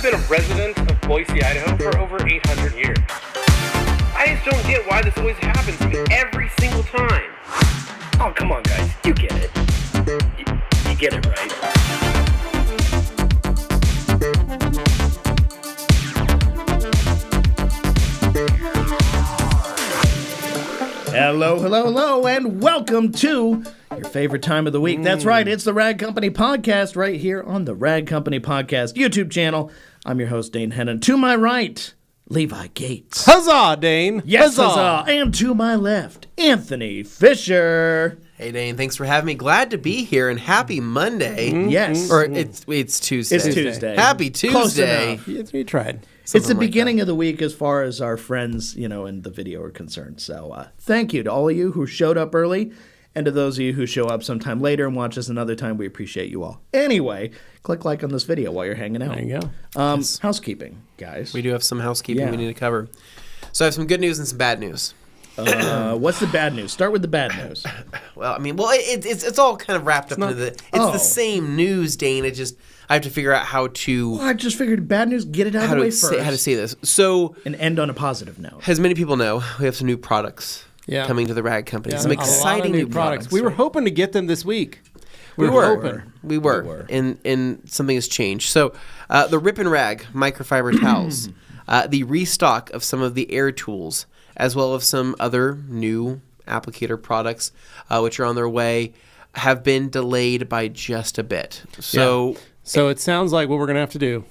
been a resident of Boise, Idaho for over 800 years. I just don't get why this always happens to me every single time. Oh, come on, guys. You get it. You get it right. Hello, and welcome to your favorite time of the week. That's right, it's the Rag Company Podcast right here on the Rag Company Podcast YouTube channel. I'm your host, Dane Hennon. To my right, Levi Gates. Huzzah, Dane! Yes, huzzah! And to my left, Anthony Fisher. Hey, Dane, thanks for having me. Glad to be here, and happy Monday. Mm-hmm. Yes. Or it's Tuesday. It's Tuesday. Happy Tuesday. Close enough. You tried. It's the beginning of the week as far as our friends, in the video are concerned. So thank you to all of you who showed up early, and to those of you who show up sometime later and watch us another time. We appreciate you all. Anyway, click like on this video while you're hanging out. There you go. Yes. Housekeeping, guys. We do have some housekeeping we need to cover. So I have some good news and some bad news. What's the bad news? Start with the bad news. Well, it's all kind of wrapped up into the... It's the same news, Dane. I have to figure out how to... Well, I just figured bad news, get it out of the way first. How to say this. So... And end on a positive note. As many people know, we have some new products coming to the Rag Company. Some exciting new products. We were hoping to get them this week. We were. And something has changed. So the Rip and Rag microfiber towels, the restock of some of the air tools, as well as some other new applicator products, which are on their way, have been delayed by just a bit. So it sounds like what we're going to have to do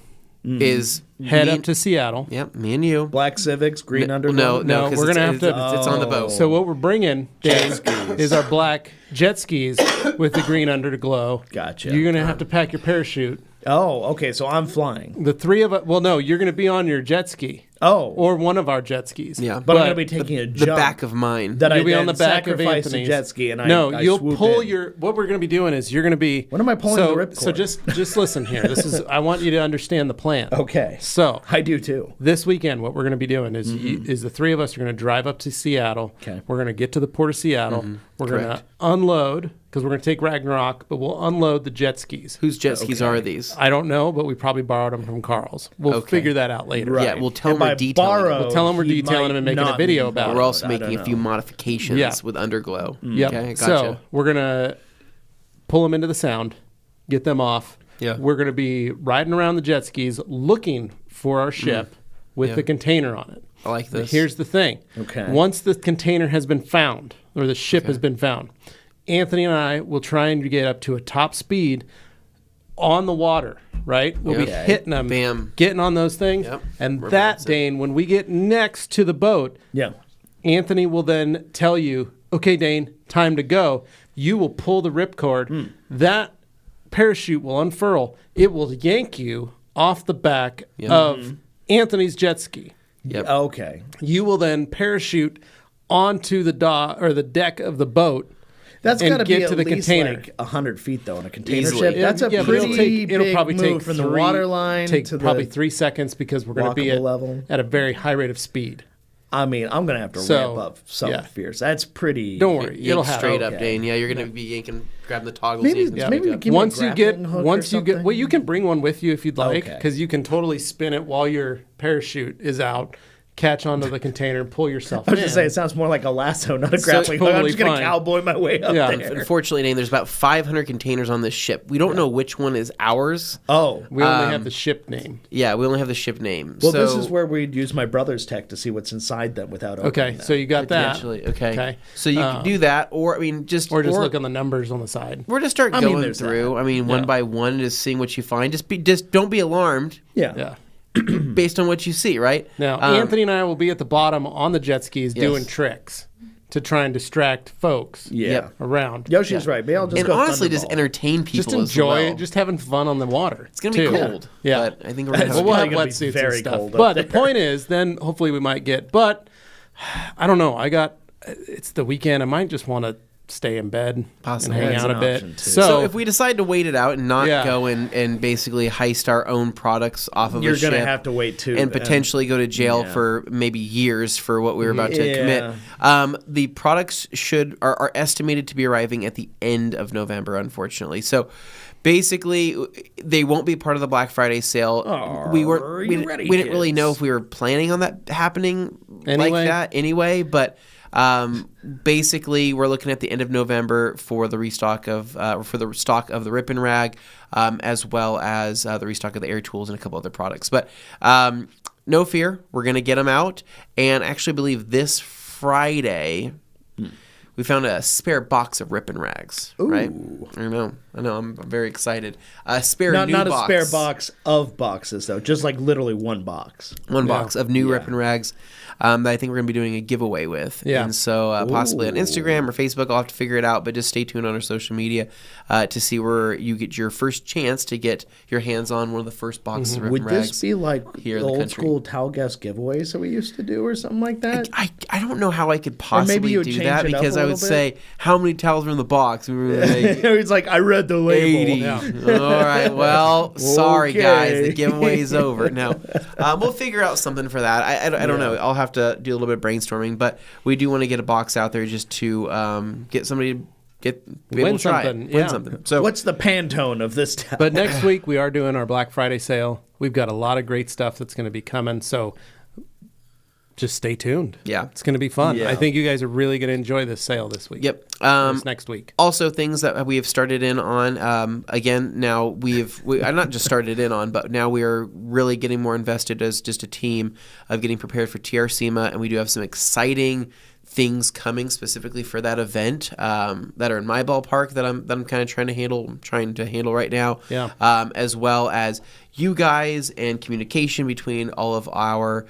is head up to Seattle. Yep, me and you. Black Civics, green Underglow. No, we're going to have to... It's on the boat. So what we're bringing, Dave, is our black jet skis with the green underglow. Gotcha. You're going to have to pack your parachute. Oh, okay, so I'm flying. The three of us... Well, no, you're going to be on your jet ski. Oh. Or one of our jet skis. Yeah. But I'm going to be taking a jump. The back of mine. That You'll I be on the back of sacrifice Anthony's a jet ski, and I you'll swoop pull in. What we're going to be doing is you're going to be... When am I pulling the ripcord? So just listen here. I want you to understand the plan. Okay. So... I do too. This weekend, what we're going to be doing is the three of us are going to drive up to Seattle. Okay. We're going to get to the port of Seattle. We're going to unload, because we're going to take Ragnarok, but we'll unload the jet skis. Whose jet skis are these? I don't know, but we probably borrowed them from Carl's. We'll figure that out later. Right. Yeah, we'll tell them we're detailing them. We'll tell them we're detailing them and making a video about it. We're also making a few modifications with Underglow. Yep. Okay, gotcha. So we're going to pull them into the sound, get them off. Yeah. We're going to be riding around the jet skis looking for our ship with the container on it. I like this. But here's the thing. Okay. Once the container has been found, or the ship has been found, Anthony and I will try and get up to a top speed on the water, right? We'll be hitting them, getting on those things. Yep. And that, Dane, when we get next to the boat, Anthony will then tell you, okay, Dane, time to go. You will pull the ripcord. That parachute will unfurl. It will yank you off the back of Anthony's jet ski. Yep. Okay. You will then parachute onto the deck of the boat. That's got to be at to the least container. like 100 feet, though, in a container Easily. ship. That's a pretty it'll probably big take move from the water line to probably the 3 seconds, because we're going to be at a very high rate of speed. I mean, I'm going to have to ramp up something fierce. That's pretty... Don't worry. It'll happen. Straight up, Dane. Yeah, you're going to be yanking, grabbing the toggles. Maybe once you get, well, you can bring one with you if you'd like, because you can totally spin it while your parachute is out, catch onto the container, and pull yourself in. I was just saying, it sounds more like a lasso, not a grappling hook. I'm just going to cowboy my way up there. Unfortunately, Dane, there's about 500 containers on this ship. We don't know which one is ours. Oh. We only have the ship name. Yeah, we only have the ship name. Well, this is where we'd use my brother's tech to see what's inside them without opening them. So you got that. Okay. So you can do that, or just look on the numbers on the side. Or just start going through. One by one, just seeing what you find. Just don't be alarmed. Yeah. Based on what you see, right? Now, Anthony and I will be at the bottom on the jet skis doing tricks to try and distract folks around. Yoshi's right. Maybe I'll just and go honestly, just entertain people. Just enjoy it, just having fun on the water. It's going to be cold. Yeah. But I think we're going to have we'll have wetsuits and stuff. Cold but the point is, then hopefully we might get, but I don't know. It's the weekend. I might just want to stay in bed Possibly. and hang That's out a an bit. option, too. So if we decide to wait it out and not Yeah. go and basically heist our own products off of You're a ship, going to have to wait too. and potentially go to jail Yeah. for maybe years for what we were about to Yeah. commit. The products are estimated to be arriving at the end of November, unfortunately. So basically, they won't be part of the Black Friday sale. We didn't really know if we were planning on that happening like that anyway, but basically, we're looking at the end of November for the restock of stock of the Rip and Rag, as well as the restock of the air tools and a couple other products. But no fear, we're gonna get them out. And I actually believe this Friday we found a spare box of Rip and Rags. Ooh. Right? I know. I'm very excited. A spare new not box. a spare box of boxes though, just like literally one box. One box of new Rip and Rags that I think we're going to be doing a giveaway with. Yeah. And so possibly on Instagram or Facebook, I'll have to figure it out, but just stay tuned on our social media to see where you get your first chance to get your hands on one of the first boxes of Rip Would and Rags. this be like here the in the old country. school towel guest giveaways that we used to do or something like that? I don't know how I could maybe possibly you would do change that it up because a I little would bit? say, how many towels are in the box? And we were like, He's like, I read the label. 80. All right. Well, sorry, guys. The Okay. giveaway's over. No. We'll figure out something for that. I don't know. I'll have to do a little bit of brainstorming, but we do want to get a box out there just to get somebody to be able to try it. Win something. So What's the Pantone of this towel? But next week we are doing our Black Friday sale. We've got a lot of great stuff that's going to be coming. So just stay tuned. Yeah. It's going to be fun. Yeah. I think you guys are really going to enjoy this sale this week. Yep. This next week. Also, things that we have started in on. Again, now I'm not just started in on, but now we are really getting more invested as just a team of getting prepared for TRC SEMA, and we do have some exciting things coming specifically for that event that are in my ballpark that I'm kind of trying to handle right now. Yeah. As well as you guys and communication between all of our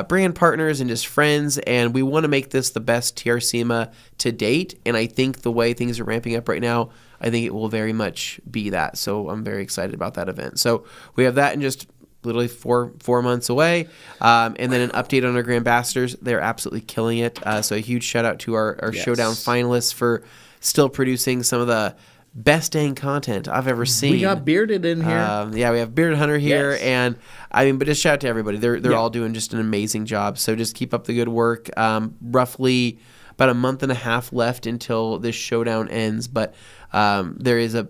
brand partners and just friends. And we want to make this the best TRC SEMA to date. And I think the way things are ramping up right now, I think it will very much be that. So I'm very excited about that event. So we have that in just literally four months away. And then an update on our Grand Ambassadors. They're absolutely killing it. So a huge shout out to our Showdown finalists for still producing some of the best dang content I've ever seen. We got Bearded in here. Yeah, we have Bearded Hunter here. Yes. And I mean, but just shout out to everybody. They're all doing just an amazing job. So just keep up the good work. Roughly about a month and a half left until this Showdown ends. But there is a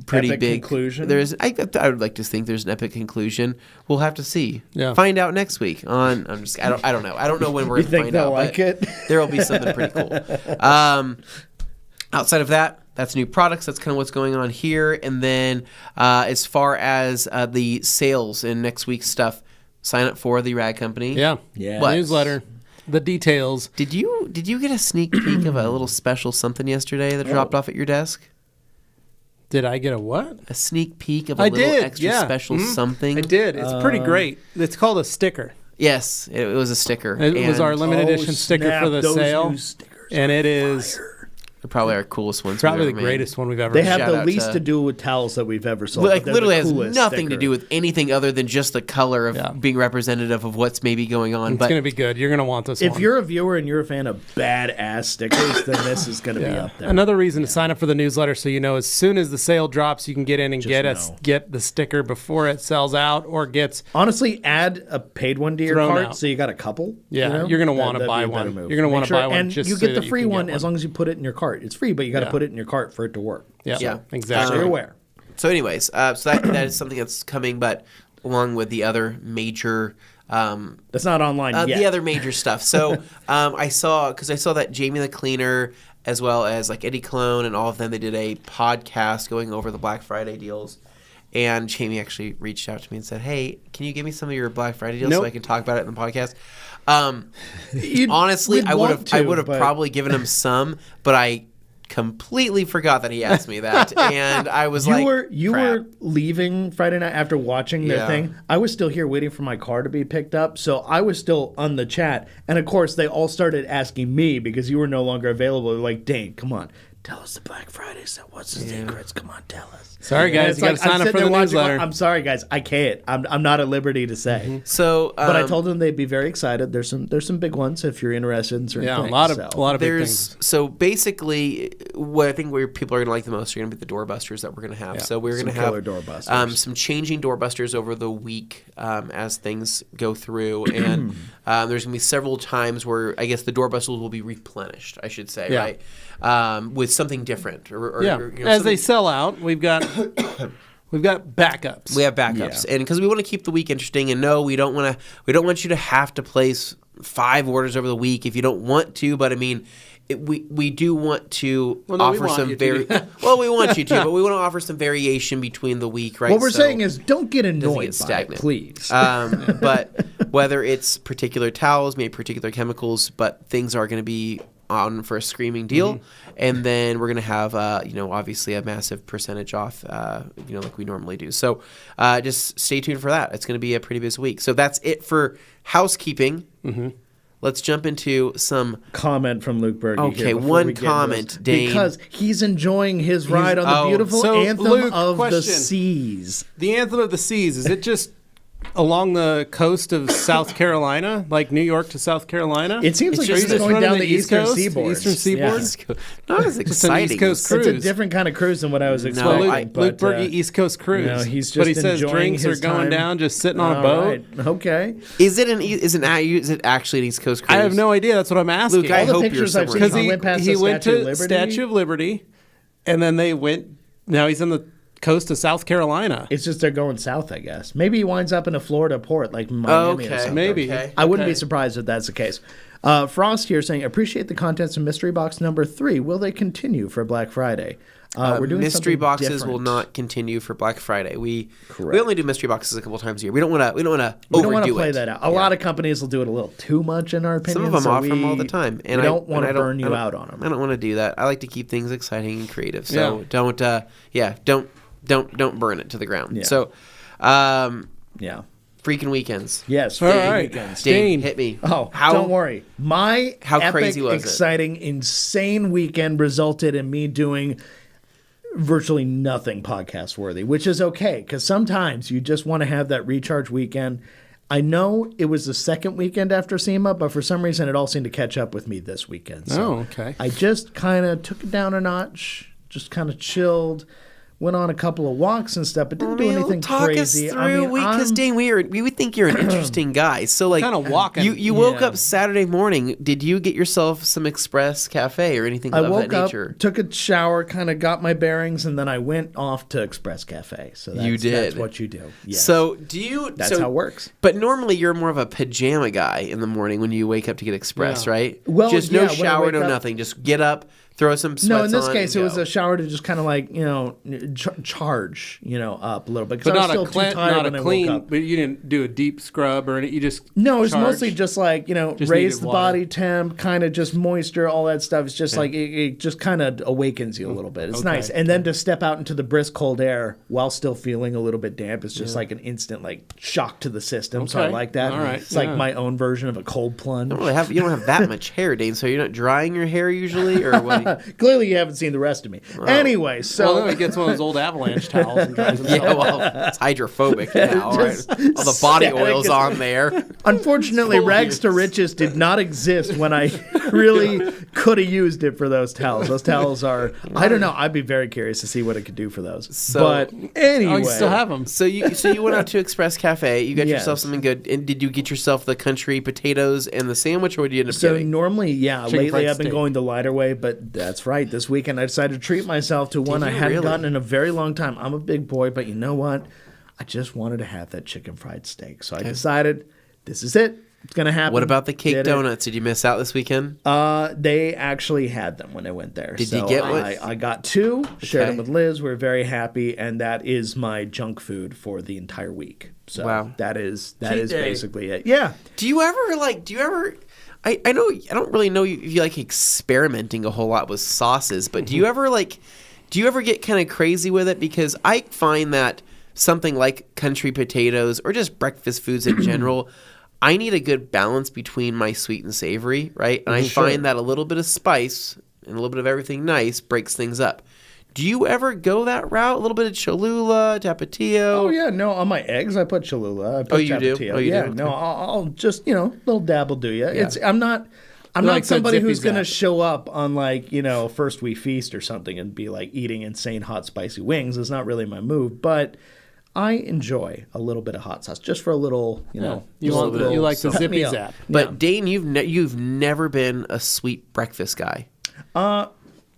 pretty epic big conclusion. There's I would like to think there's an epic conclusion. We'll have to see. Yeah. Find out next week on I don't know. I don't know when we're You going to think find they'll out. like but it? There will be something pretty cool. Outside of that, that's new products. That's kind of what's going on here. And then as far as the sales and next week's stuff, sign up for the Rag Company. Yeah. Yeah. What? Newsletter. The details. Did you get a sneak peek of a little special something yesterday that dropped off at your desk? Did I get a what? A sneak peek of a I little did. extra Yeah. special something? I did. It's pretty great. It's called a sticker. Yes, it was a sticker. It was And our limited Oh, edition sticker snap, for the those sale. new stickers And are it is fire. they're probably our coolest ones. probably we've the ever made. greatest one we've ever They made. have Shout the out least to- to do with towels that we've ever sold. Like but they're literally the has coolest nothing to sticker. do with anything other than just the color of being representative of what's maybe going on. It's But going to be good. You're going to want this If one. you're a viewer and you're a fan of badass stickers, then this is going to be up there. Another reason to sign up for the newsletter, so you know as soon as the sale drops, you can get in and Just know. get the sticker before it sells out or gets. Honestly, add a paid one to your Thrown cart out. so you got a couple. Yeah, you know? you're gonna wanna That'd buy be a better one. move. You're gonna wanna Make sure- buy one and just you so get the that you free can get one one. as long as you put it in your cart. It's free, but you got to Yeah. put it in your cart for it to work. Yeah, Yeah. So exactly. you're aware. so, anyways, so that is something that's coming. But along with the other major. That's not online yet. The other major stuff. So I saw that Jamie the Cleaner, as well as like Eddie Cologne and all of them, they did a podcast going over the Black Friday deals. And Jamie actually reached out to me and said, "Hey, can you give me some of your Black Friday deals so I can talk about it in the podcast?" Honestly, I would have probably given him some, but I completely forgot that he asked me that, and I was You like, were leaving Friday night after watching their Yeah. thing. I was still here waiting for my car to be picked up, so I was still on the chat. And of course, they all started asking me because you were no longer available. They're like, Dane, come on, Tell us the Black Friday stuff. What's the secrets? Come on, tell us. Sorry, guys. You got to sign up for the newsletter. I'm sorry, guys. I can't. I'm not at liberty to say. Mm-hmm. So, but I told them they'd be very excited. There's some big ones if you're interested in certain things. A lot of big things. So basically, what I think where people are going to like the most are going to be the doorbusters that we're going to have. Yeah. So we're going to have some changing doorbusters over the week as things go through, and there's going to be several times where I guess the doorbusters will be replenished. I should say, right? With something different, as they sell out, we've got backups. We have backups, and because we want to keep the week interesting. And no, we don't want you to have to place 5 orders over the week if you don't want to. But I mean, we do want to offer some well, we want you to, but we want to offer some variation between the week, right? What we're saying is, don't get annoyed by it, please. But whether it's particular towels, maybe particular chemicals, but things are going to be on for a screaming deal, and then we're going to have obviously a massive percentage off like we normally do. So just stay tuned for that. It's going to be a pretty busy week. So that's it for housekeeping. Let's jump into some comment from Luke Berge. Okay, one comment, Dane, because he's enjoying his ride on the beautiful anthem of the seas. The anthem of the seas, is it just along the coast of South Carolina, like New York to South Carolina? It seems like it's going down the eastern seaboard. Eastern seaboard? Yeah. Not as exciting. East Coast cruise. It's a different kind of cruise than what I was expecting. Luke Berge, East Coast cruise. No, he's just but he says drinks are going down, just sitting on a boat. Right. Okay. Is it actually an East Coast cruise? I have no idea. That's what I'm asking. Luke, I hope you're somewhere. Because he went to Statue of Liberty, and then they went. Now he's on the coast of South Carolina. It's just they're going south, I guess. Maybe he winds up in a Florida port like Miami or something. Maybe. I wouldn't be surprised if that's the case. Frost here saying, appreciate the contents of Mystery Box number 3. Will they continue for Black Friday? We're doing mystery boxes will not continue for Black Friday. We only do mystery boxes a couple times a year. We don't want to overdo it. Play that out. A lot of companies will do it a little too much, in our opinion. Some of them offer them all the time, and we don't want to burn you out on them. I don't want to do that. I like to keep things exciting and creative. So don't burn it to the ground. Yeah. So, freaking weekends. Yes, all right. Weekends. Dane, hit me. Oh, don't worry. My how crazy was exciting, insane weekend resulted in me doing virtually nothing podcast worthy, which is okay because sometimes you just want to have that recharge weekend. I know it was the second weekend after SEMA, but for some reason it all seemed to catch up with me this weekend. So okay. I just kind of took it down a notch, just kind of chilled. Went on a couple of walks and stuff, but didn't do anything crazy. Because Dane, we would think you're an interesting guy. So like, kind of walking. You woke up Saturday morning. Did you get yourself some Express Cafe or anything of that nature? I woke up, took a shower, kind of got my bearings, and then I went off to Express Cafe. So that's what you do. Yes. So That's how it works. But normally you're more of a pajama guy in the morning when you wake up to get Express, right? Well, just no shower, no nothing. Just get up. Throw some sweats on. No, in this case, it was a shower to just kind of like, charge, up a little bit. But not a clean, but you didn't do a deep scrub or anything. You just No, it was mostly just like, just raise the body temp, kind of just moisture, all that stuff. It's just like, it just kind of awakens you a little bit. It's nice. And then to step out into the brisk cold air while still feeling a little bit damp is just like an instant like shock to the system. So I like that. All right. It's like my own version of a cold plunge. You don't have that much hair, Dane, so you're not drying your hair usually? Or what? Clearly, you haven't seen the rest of me. Oh. Anyway, so then he gets one of those old avalanche towels and dries himself. Yeah, well, it's hydrophobic now. Right? All the body oil's on there. Unfortunately, rags to riches did not exist when I really could have used it for those towels. Those towels are, I don't know. I'd be very curious to see what it could do for those. But anyway, you still have them. So you went out to Express Cafe. You got yourself something good. And did you get yourself the country potatoes and the sandwich, or what did you end up getting? So normally, lately I've been going the lighter way, but that's right. This weekend I decided to treat myself to one I hadn't gotten in a very long time. I'm a big boy, but you know what? I just wanted to have that chicken fried steak. So I decided this is it. It's going to happen. What about the cake donuts? Did you miss out this weekend? They actually had them when I went there. Did you get one? I got 2, shared them with Liz. We're very happy, and that is my junk food for the entire week. So that is basically it. Yeah. Do you ever I know I don't really know if you like experimenting a whole lot with sauces, but do you ever get kind of crazy with it? Because I find that something like country potatoes or just breakfast foods in general, I need a good balance between my sweet and savory, right? And I find that a little bit of spice and a little bit of everything nice breaks things up. Do you ever go that route? A little bit of Cholula, Tapatio? Oh, yeah. No, on my eggs, I put Cholula. I put you do? Tapatio. Oh, you yeah, do? Okay. no, I'll just, little dabble do ya. Yeah. I'm not Like somebody who's Zippy's going to app. show up on, First We Feast or something and be, eating insane hot, spicy wings. It's not really my move, but I enjoy a little bit of hot sauce just for a little, You little like the cut me Zippy's up. app. But Dane, you've never been a sweet breakfast guy.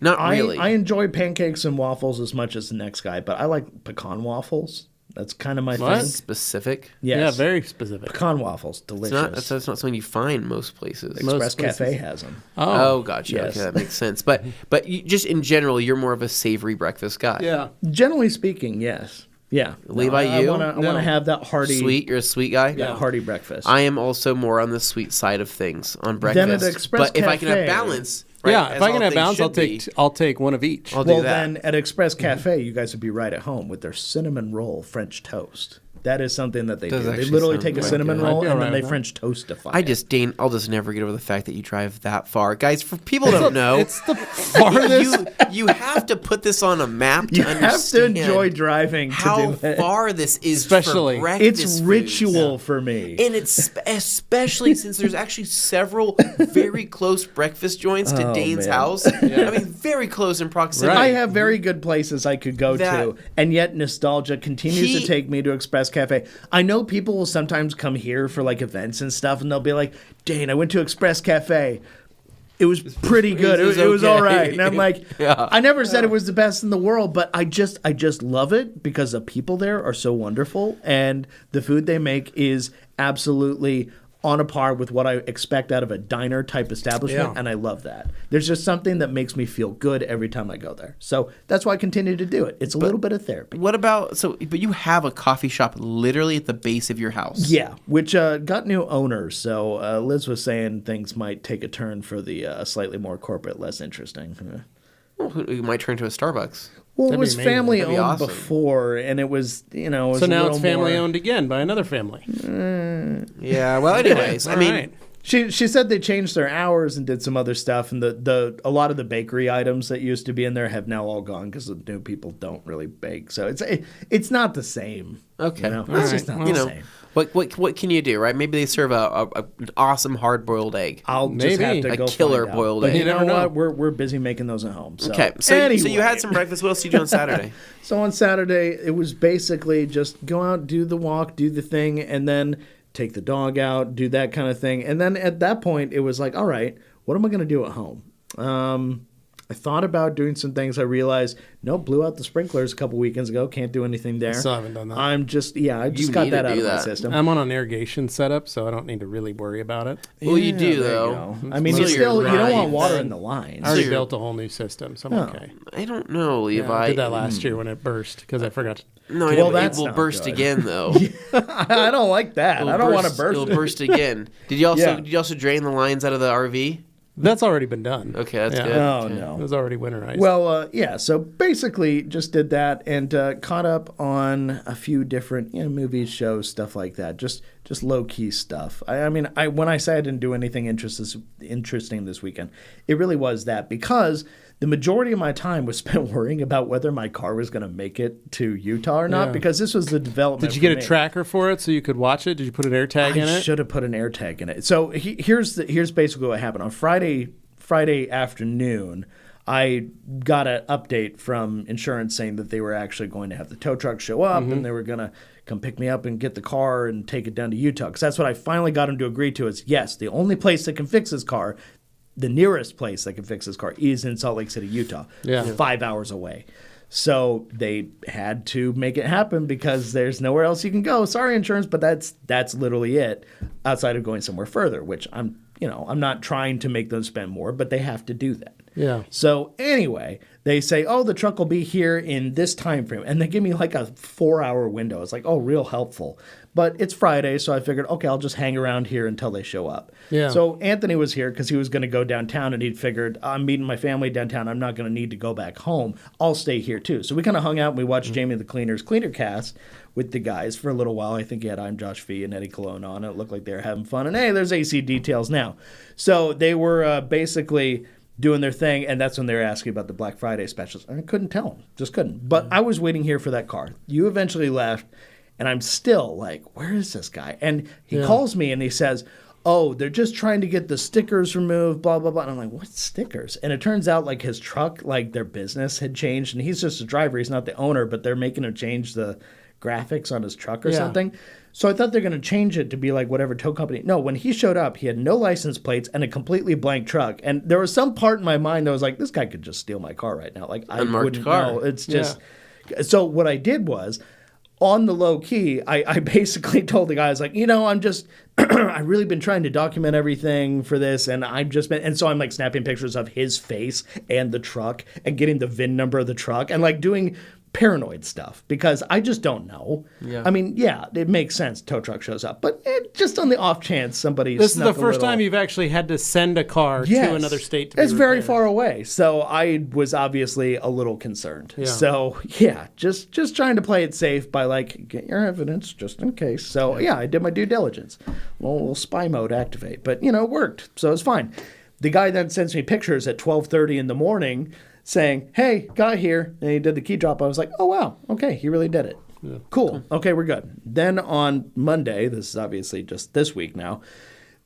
Not really. I enjoy pancakes and waffles as much as the next guy, but I like pecan waffles. That's kind of my thing. Specific. Yes. Yeah, very specific. Pecan waffles, delicious. That's not something you find most places. Express most places. Cafe has them. Oh, gotcha. Yes. Okay, that makes sense. But you, just in general, you're more of a savory breakfast guy. Yeah. Generally speaking, yes. Yeah. Levi, I you? want to have that hearty, Sweet. You're a sweet guy. that hearty breakfast. I am also more on the sweet side of things on breakfast. Then at Express but if I can have Cafe- balance, right, Yeah, as if I all can have things balance, should I'll be, take one of each. I'll do well, that. then at Express Cafe, you guys would be right at home with their cinnamon roll French toast. That is something that they Does do. They actually literally sound take a quite cinnamon good. roll I'd be and alright then they with that. French toastify it. Dane, I'll just never get over the fact that you drive that far, guys. For people who don't know, It's the farthest. you have to put this on a map to You have to understand enjoy driving to how do it. far this is Especially- for breakfast It's foods. ritual for me. And it's especially since there's actually several very close breakfast joints to Oh, Dane's man. house. I mean, very close in proximity. I have very good places I could go That- to, and yet nostalgia continues to take me to Express Cafe. I know people will sometimes come here for events and stuff, and they'll be like, "Dane, I went to Express Cafe. It was pretty good. It was It was okay." all right." And I'm like, Yeah. I never said it was the best in the world, but I just love it because the people there are so wonderful, and the food they make is absolutely on a par with what I expect out of a diner type establishment, Yeah. and I love that. There's just something that makes me feel good every time I go there. So that's why I continue to do it. It's a little bit of therapy. What about but you have a coffee shop literally at the base of your house. Yeah, which got new owners. So Liz was saying things might take a turn for the slightly more corporate, less interesting. Well, you might turn to a Starbucks. Well, That'd it be was amazing. family That'd be owned awesome. before, and it was, it was So a now little it's family more- owned again by another family. Yeah. Well, anyways, I All mean, right. She said they changed their hours and did some other stuff, and a lot of the bakery items that used to be in there have now all gone because the new people don't really bake. So it's not the same. okay. It's just not you the know, same. what can you do, right? Maybe they serve an awesome hard boiled egg. I'll just Maybe. have to A go killer find out. boiled But egg. you know You never what? know. We're busy making those at home. So. Okay, so anyway. you had some breakfast. What else did you do on Saturday? So on Saturday, it was basically just go out, do the walk, do the thing, and then take the dog out, do that kind of thing. And then at that point, it was like, all right, what am I going to do at home? I thought about doing some things. I realized, blew out the sprinklers a couple weekends ago. Can't do anything there. Still haven't done that. I just You got need that to out do of my that. system. I'm on an irrigation setup, so I don't need to really worry about it. Well, you Yeah, do there you though. go. I mean, So you still you're you don't right. want water in the lines. I already you're- built a whole new system, so I'm okay. I don't know, Yeah, Levi. I did that last year when it burst because I forgot. No, Well, it that's will not burst good. again though. I don't like that. I don't want to burst. It'll burst again. Did you also Yeah. did you also drain the lines out of the RV? That's already been done. Okay, that's Yeah. good. Oh Okay. It no. was already winterized. Well, yeah. So basically, just did that and caught up on a few different movies, shows, stuff like that. Just low key stuff. I mean, when I say I didn't do anything interesting this weekend, it really was that because the majority of my time was spent worrying about whether my car was going to make it to Utah or not. Yeah. Because this was the development. did you get for a me. tracker for it so you could watch it? Did you put an air tag in I it? should have put an air tag in it. So here's basically what happened. On Friday afternoon, I got an update from insurance saying that they were actually going to have the tow truck show up and they were going to come pick me up and get the car and take it down to Utah. Because that's what I finally got him to agree to is, yes, the only place that can fix his car, the nearest place that can fix his car is in Salt Lake City, Utah, Yeah. 5 hours away. So they had to make it happen because there's nowhere else you can go. Sorry, insurance, but that's literally it outside of going somewhere further, which I'm not trying to make them spend more, but they have to do that. Yeah. So anyway, they say, the truck will be here in this time frame. And they give me like a 4-hour window. It's like, real helpful. But it's Friday, so I figured, okay, I'll just hang around here until they show up. Yeah. So Anthony was here because he was going to go downtown, and he'd figured, I'm meeting my family downtown. I'm not going to need to go back home. I'll stay here too. So we kind of hung out and we watched Jamie the Cleaner's Cleaner Cast with the guys for a little while. I think he had I'm Josh Fee and Eddie Colon on it. It looked like they were having fun. And hey, there's AC details now. So they were basically doing their thing, and that's when they were asking about the Black Friday specials. I couldn't tell them. Just couldn't. But I was waiting here for that car. You eventually left, and I'm still like, where is this guy? And he calls me, and he says, oh, they're just trying to get the stickers removed, blah, blah, blah. And I'm like, what stickers? And it turns out, like, his truck, like, their business had changed, and he's just a driver. He's not the owner, but they're making him change the graphics on his truck or something. So I thought they're going to change it to be like whatever tow company. No, when he showed up, he had no license plates and a completely blank truck. And there was some part in my mind that was like, this guy could just steal my car right now. Like, I wouldn't know. It's just... So what I did was, on the low key, I basically told the guy, I was like, I'm just... I've really been trying to document everything for this, and and so I'm like snapping pictures of his face and the truck and getting the VIN number of the truck and like doing paranoid stuff because I just don't know. Yeah. I mean, it makes sense. Tow truck shows up, but just on the off chance somebody. This is the first time you've actually had to send a car to another state. It's very far away, so I was obviously a little concerned. Yeah. So just trying to play it safe by like get your evidence just in case. So I did my due diligence. Well, spy mode activate, but it worked, so it's fine. The guy then sends me pictures at 12:30 in the morning. Saying, hey, got here, and he did the key drop. I was like, oh, wow, okay, he really did it. Yeah. Cool. Okay, we're good. Then on Monday, this is obviously just this week now,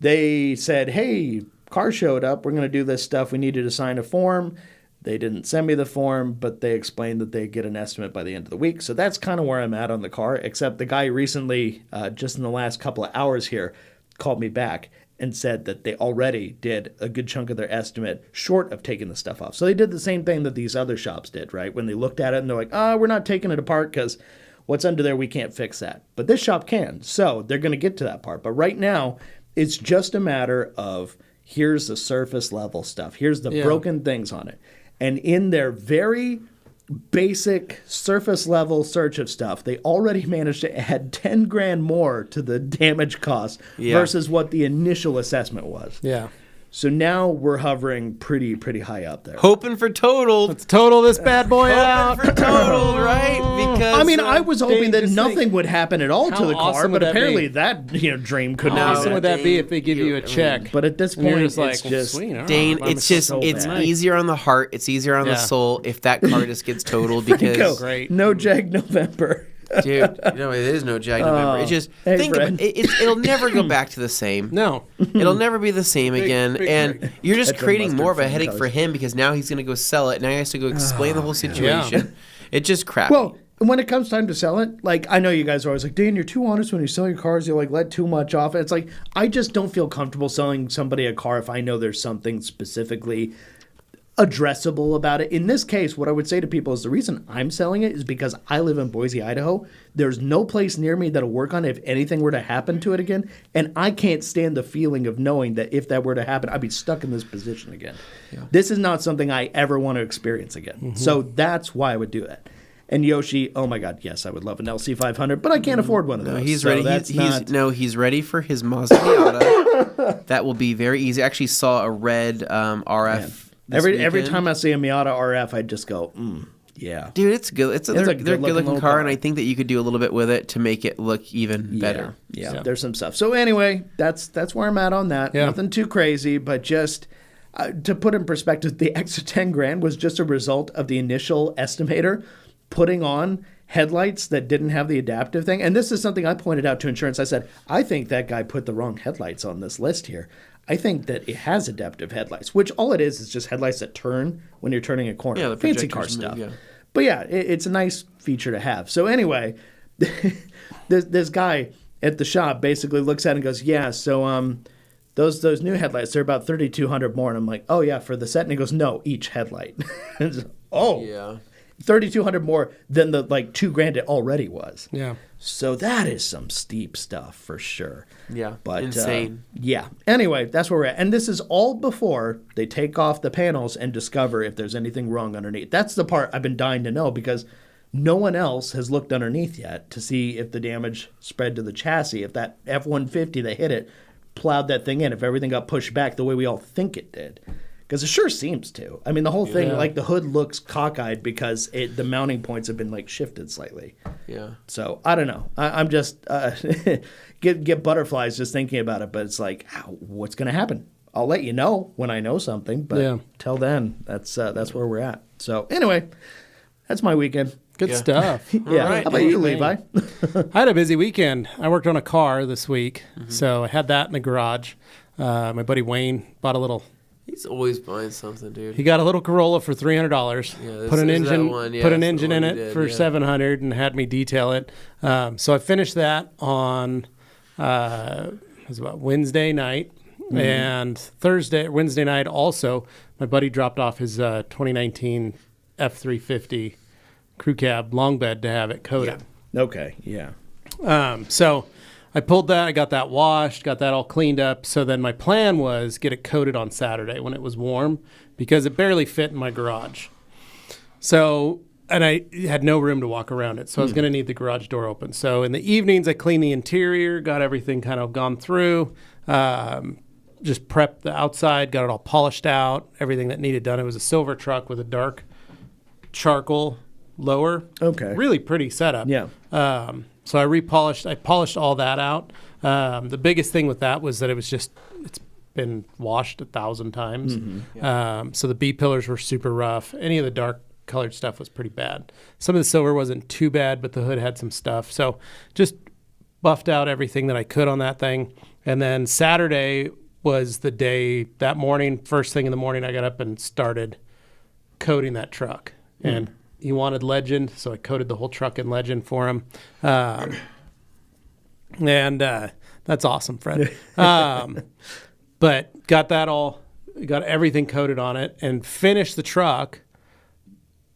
they said, hey, car showed up. We're going to do this stuff. We need you to sign a form. They didn't send me the form, but they explained that they get an estimate by the end of the week. So that's kind of where I'm at on the car, except the guy recently, just in the last couple of hours here, called me back and said that they already did a good chunk of their estimate short of taking the stuff off. So they did the same thing that these other shops did, right? When they looked at it and they're like, we're not taking it apart because what's under there, we can't fix that. But this shop can. So they're going to get to that part. But right now, it's just a matter of here's the surface level stuff. Here's the broken things on it. And in their very basic surface level search of stuff, they already managed to add 10 grand more to the damage cost versus what the initial assessment was. Yeah. So now we're hovering pretty high up there. Hoping for total. Let's total this bad boy out. Hoping for total, right? Because I mean, I was hoping that nothing would happen at all to the car, but apparently that dream couldn't. How awesome would that be if they give you a check? But at this point, it's like, just sweet, Dane. It's just it's easier on the heart. It's easier on the soul if that car just gets totaled because no Jag November. Dude, it is no Jag November. It's just think about it. It'll never go back to the same. No, it'll never be the same again. And you're just creating more of a headache for him because now he's going to go sell it. Now he has to go explain the whole situation. It's just crap. Well, when it comes time to sell it, like I know you guys are always like, Dane, you're too honest when you sell your cars. You like let too much off. It's like I just don't feel comfortable selling somebody a car if I know there's something specifically addressable about it. In this case, what I would say to people is the reason I'm selling it is because I live in Boise, Idaho. There's no place near me that'll work on it if anything were to happen to it again. And I can't stand the feeling of knowing that if that were to happen, I'd be stuck in this position again. Yeah. This is not something I ever want to experience again. Mm-hmm. So that's why I would do that. And Yoshi, oh my God, yes, I would love an LC500, but I can't afford one of those. He's ready. He's ready for his Mazda Miata. That will be very easy. I actually saw a red RF. Every time I see a Miata RF, I just go, yeah. Dude, it's good. They're a good-looking car, and I think that you could do a little bit with it to make it look even better. Yeah, there's some stuff. So anyway, that's where I'm at on that. Yeah. Nothing too crazy, but just to put in perspective, the extra 10 grand was just a result of the initial estimator putting on headlights that didn't have the adaptive thing. And this is something I pointed out to insurance. I said, I think that guy put the wrong headlights on this list here. I think that it has adaptive headlights, which all it is just headlights that turn when you're turning a corner. Yeah, the fancy car stuff. Yeah. But yeah, it's a nice feature to have. So anyway, this guy at the shop basically looks at it and goes, yeah, so those new headlights, they're about $3,200 more. And I'm like, oh yeah, for the set? And he goes, no, each headlight. Oh. Yeah. $3,200 more than the like $2,000 it already was. Yeah. So that is some steep stuff for sure. Yeah. But insane. Yeah. Anyway, that's where we're at. And this is all before they take off the panels and discover if there's anything wrong underneath. That's the part I've been dying to know because no one else has looked underneath yet to see if the damage spread to the chassis, if that F-150 that hit it plowed that thing in, if everything got pushed back the way we all think it did. Because it sure seems to. I mean, the whole thing, like the hood looks cockeyed because the mounting points have been like shifted slightly. Yeah. So I don't know. I'm just get butterflies just thinking about it. But it's like, what's going to happen? I'll let you know when I know something. But till then, that's where we're at. So anyway, that's my weekend. Good stuff. Yeah. Right. How about you, Levi? I had a busy weekend. I worked on a car this week, so I had that in the garage. My buddy Wayne bought a little. He's always buying something, dude. He got a little Corolla for $300. Yeah, put an engine, put an engine in it did, for $700, and had me detail it. So I finished that on it was about Wednesday night, and Wednesday night also. My buddy dropped off his 2019 F350 crew cab long bed to have it coated. Yeah. Okay. Yeah. So I pulled that. I got that washed, got that all cleaned up. So then my plan was get it coated on Saturday when it was warm because it barely fit in my garage. So, and I had no room to walk around it. So I was going to need the garage door open. So in the evenings, I cleaned the interior, got everything kind of gone through, just prepped the outside, got it all polished out, everything that needed done. It was a silver truck with a dark charcoal lower. Okay. Really pretty setup. Yeah. So I polished all that out. The biggest thing with that was that it's been washed 1,000 times. So the B pillars were super rough. Any of the dark colored stuff was pretty bad. Some of the silver wasn't too bad, but the hood had some stuff. So just buffed out everything that I could on that thing. And then Saturday was the day, that morning, first thing in the morning, I got up and started coating that truck. And he wanted Legend, so I coated the whole truck in Legend for him. And that's awesome, Fred. But got everything coated on it and finished the truck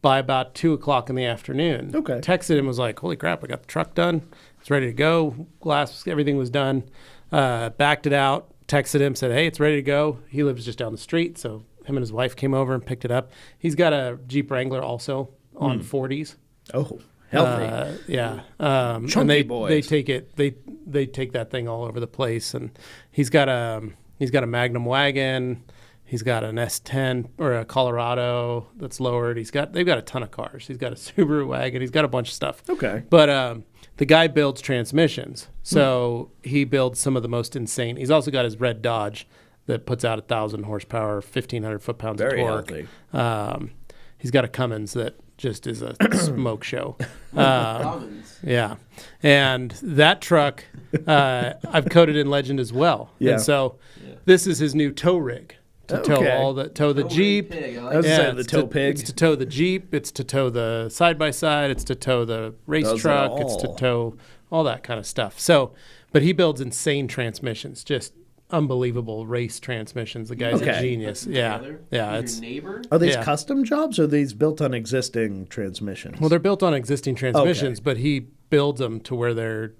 by about 2:00 in the afternoon. Okay. Texted him, was like, holy crap, I got the truck done. It's ready to go. Glass, everything was done. Backed it out, texted him, said, hey, it's ready to go. He lives just down the street, so him and his wife came over and picked it up. He's got a Jeep Wrangler also on 40s. Oh, healthy. Yeah. Chunky and boys. They take it. They take that thing all over the place. And he's got a Magnum wagon. He's got an S10 or a Colorado that's lowered. They've got a ton of cars. He's got a Subaru wagon. He's got a bunch of stuff. Okay. But the guy builds transmissions, so he builds some of the most insane. He's also got his red Dodge that puts out 1,000 horsepower, 1,500 foot-pounds of torque. Healthy. He's got a Cummins that just is a smoke show. Yeah. And that truck, I've coated in Legend as well. Yeah. And so this is his new tow rig to tow the Jeep. I was saying the tow pig. It's to tow the Jeep. It's to tow the side-by-side. It's to tow the race truck. It's to tow all that kind of stuff. So, but he builds insane transmissions, just unbelievable race transmissions. The guy's a genius. Yeah. It's neighbor? Are these custom jobs or are these built on existing transmissions? Well, they're built on existing transmissions, but he builds them to where they're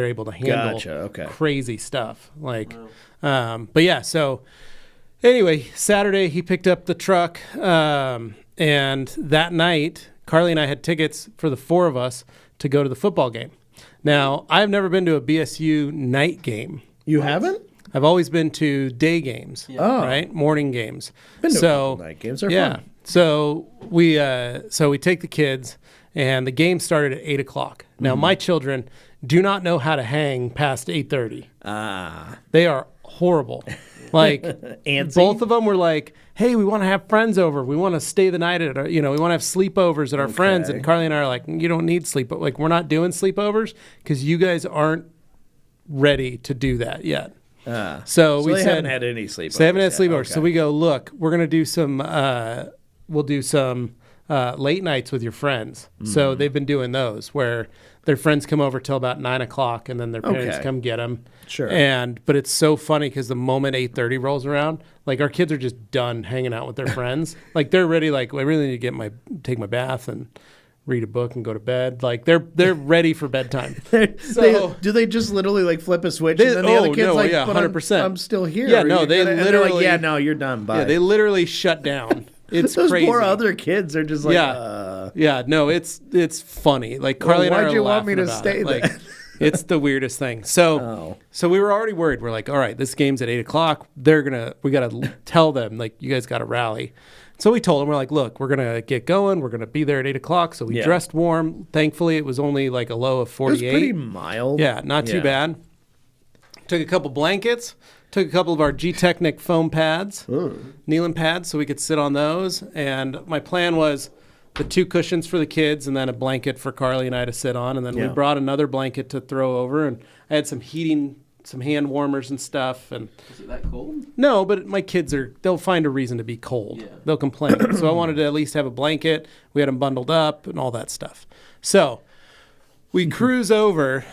able to handle crazy stuff. Like, but yeah. So anyway, Saturday he picked up the truck, and that night Carly and I had tickets for the four of us to go to the football game. Now, I've never been to a BSU night game. You haven't? I've always been to day games, right? Morning games. Been to a couple night games. They're fun. So we take the kids, and the game started at 8:00. Now, my children do not know how to hang past 8:30. They are horrible. Like, both of them were like, hey, we want to have friends over. We want to stay the night at we want to have sleepovers at our friends. And Carly and I are like, you don't need like, we're not doing sleepovers because you guys aren't ready to do that yet. So we haven't had any sleepovers. So they haven't had sleepovers. Okay. So we go, look, we're going to do some, we'll do some late nights with your friends. So they've been doing those where their friends come over till about 9:00 and then their parents come get them. Sure. But it's so funny because the moment 8:30 rolls around, like our kids are just done hanging out with their friends. Like they're ready. Like I really need to take my bath and read a book and go to bed. Like they're ready for bedtime. Do they just literally like flip a switch and then the other kids 100%. I'm still here. Yeah, no, they literally like, no, you're done. Bye. Yeah, they literally shut down. It's those crazy. poor other kids are just like no, it's funny. Like Carly and I are why'd you want me to about stay it. there? Like it's the weirdest thing. So we were already worried. We're like, all right, this game's at 8:00. We gotta tell them, like, you guys gotta rally. So we told them, we're like, look, we're going to get going. We're going to be there at 8:00. So we dressed warm. Thankfully, it was only like a low of 48. It was pretty mild. Yeah, not too bad. Took a couple blankets, took a couple of our G-Technic foam pads, kneeling pads, so we could sit on those. And my plan was the 2 cushions for the kids and then a blanket for Carly and I to sit on. And then we brought another blanket to throw over. And I had some hand warmers and stuff. And Is it that cold? no, but my kids they'll find a reason to be cold. Yeah. They'll complain. So I wanted to at least have a blanket. We had them bundled up and all that stuff. So we cruise over.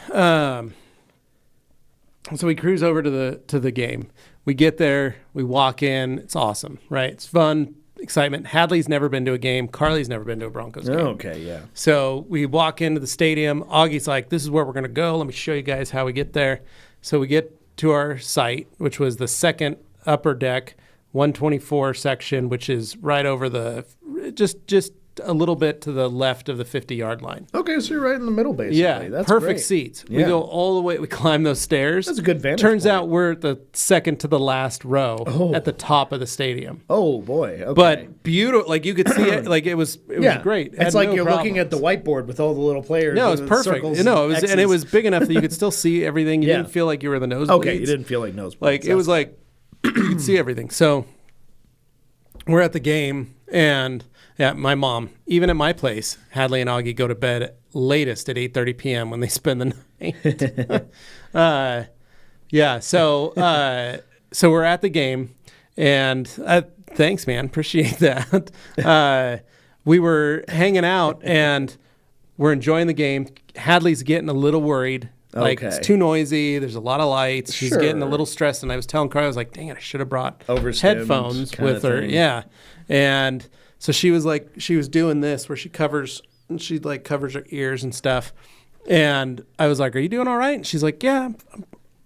So we cruise over to the game. We get there. We walk in. It's awesome, right? It's fun, excitement. Hadley's never been to a game. Carly's never been to a Broncos game. Okay, yeah. So we walk into the stadium. Augie's like, this is where we're going to go. Let me show you guys how we get there. So we get to our site, which was the second upper deck, 124 section, which is right over the just a little bit to the left of the 50-yard line. Okay, so you're right in the middle, basically. Yeah, that's perfect great. seats. Yeah. We go all the way. We climb those stairs. That's a good vantage Turns point. out we're at the second to the last row at the top of the stadium. Oh, boy. Okay. But beautiful. Like, you could see it. Like, it was great. It's like you're looking at the whiteboard with all the little players. No, it's perfect. No, it was big enough that you could still see everything. You didn't feel like you were in the nosebleeds. Okay, you didn't feel like nosebleeds. Like, it was like you could see everything. So we're at the game, and my mom, even at my place, Hadley and Augie go to bed latest at 8:30 p.m. when they spend the night. So we're at the game, and thanks, man, appreciate that. We were hanging out, and we're enjoying the game. Hadley's getting a little worried. Like, it's too noisy. There's a lot of lights. She's getting a little stressed, and I was telling Carly, I was like, dang it, I should have brought headphones with her. Thing. Yeah, and so she was doing this where she covers her ears and stuff. And I was like, are you doing all right? And she's like, yeah, I'm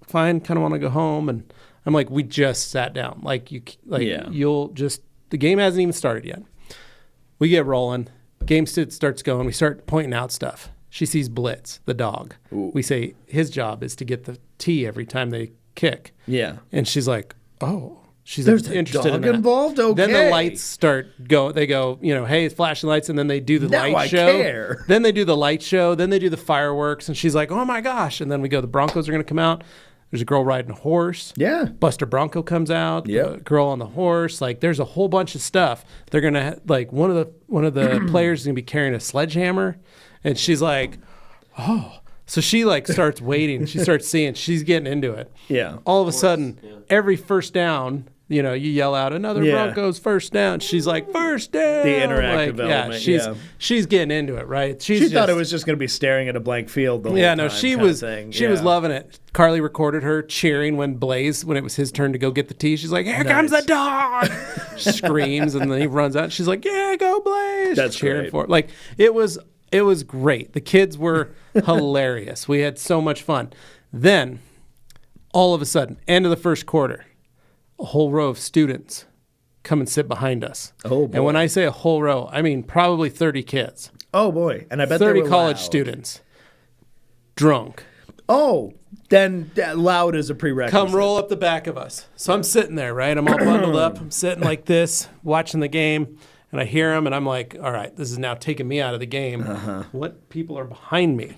fine. Kind of want to go home. And I'm like, we just sat down. The game hasn't even started yet. We get rolling. Game starts going. We start pointing out stuff. She sees Blitz, the dog. Ooh. We say his job is to get the tee every time they kick. Yeah. And she's like, oh. There's interested dog in that. Involved? Okay. Then the lights they go, hey, it's flashing lights, and then they do the light show. Care. Then they do the light show. Then they do the fireworks, and she's like, oh my gosh. And then we go, the Broncos are going to come out. There's a girl riding a horse. Yeah. Buster Bronco comes out. Yeah. The girl on the horse. Like, there's a whole bunch of stuff. They're going to, one of the players is going to be carrying a sledgehammer, and she's like, oh. So she starts waiting. She starts seeing. She's getting into it. Yeah. All of a sudden, every first down, you yell out, another Broncos first down. She's like, first down. The interactive element. She's getting into it, right? She thought it was just going to be staring at a blank field the whole time. Yeah, no, she was loving it. Carly recorded her cheering when it was his turn to go get the tee. She's like, here comes the dog. She screams, and then he runs out. She's like, yeah, go Blaze. That's cheering great. for it. Like, it was great. The kids were hilarious. We had so much fun. Then, all of a sudden, end of the first quarter, a whole row of students come and sit behind us. Oh, boy. And when I say a whole row, I mean probably 30 kids. Oh, boy. And I bet 30 they were college loud. students. Drunk. Oh, then loud is a prerequisite. Come roll up the back of us. So I'm sitting there, right? I'm all bundled up. I'm sitting like this, watching the game. And I hear them, and I'm like, all right, this is now taking me out of the game. Uh-huh. What people are behind me,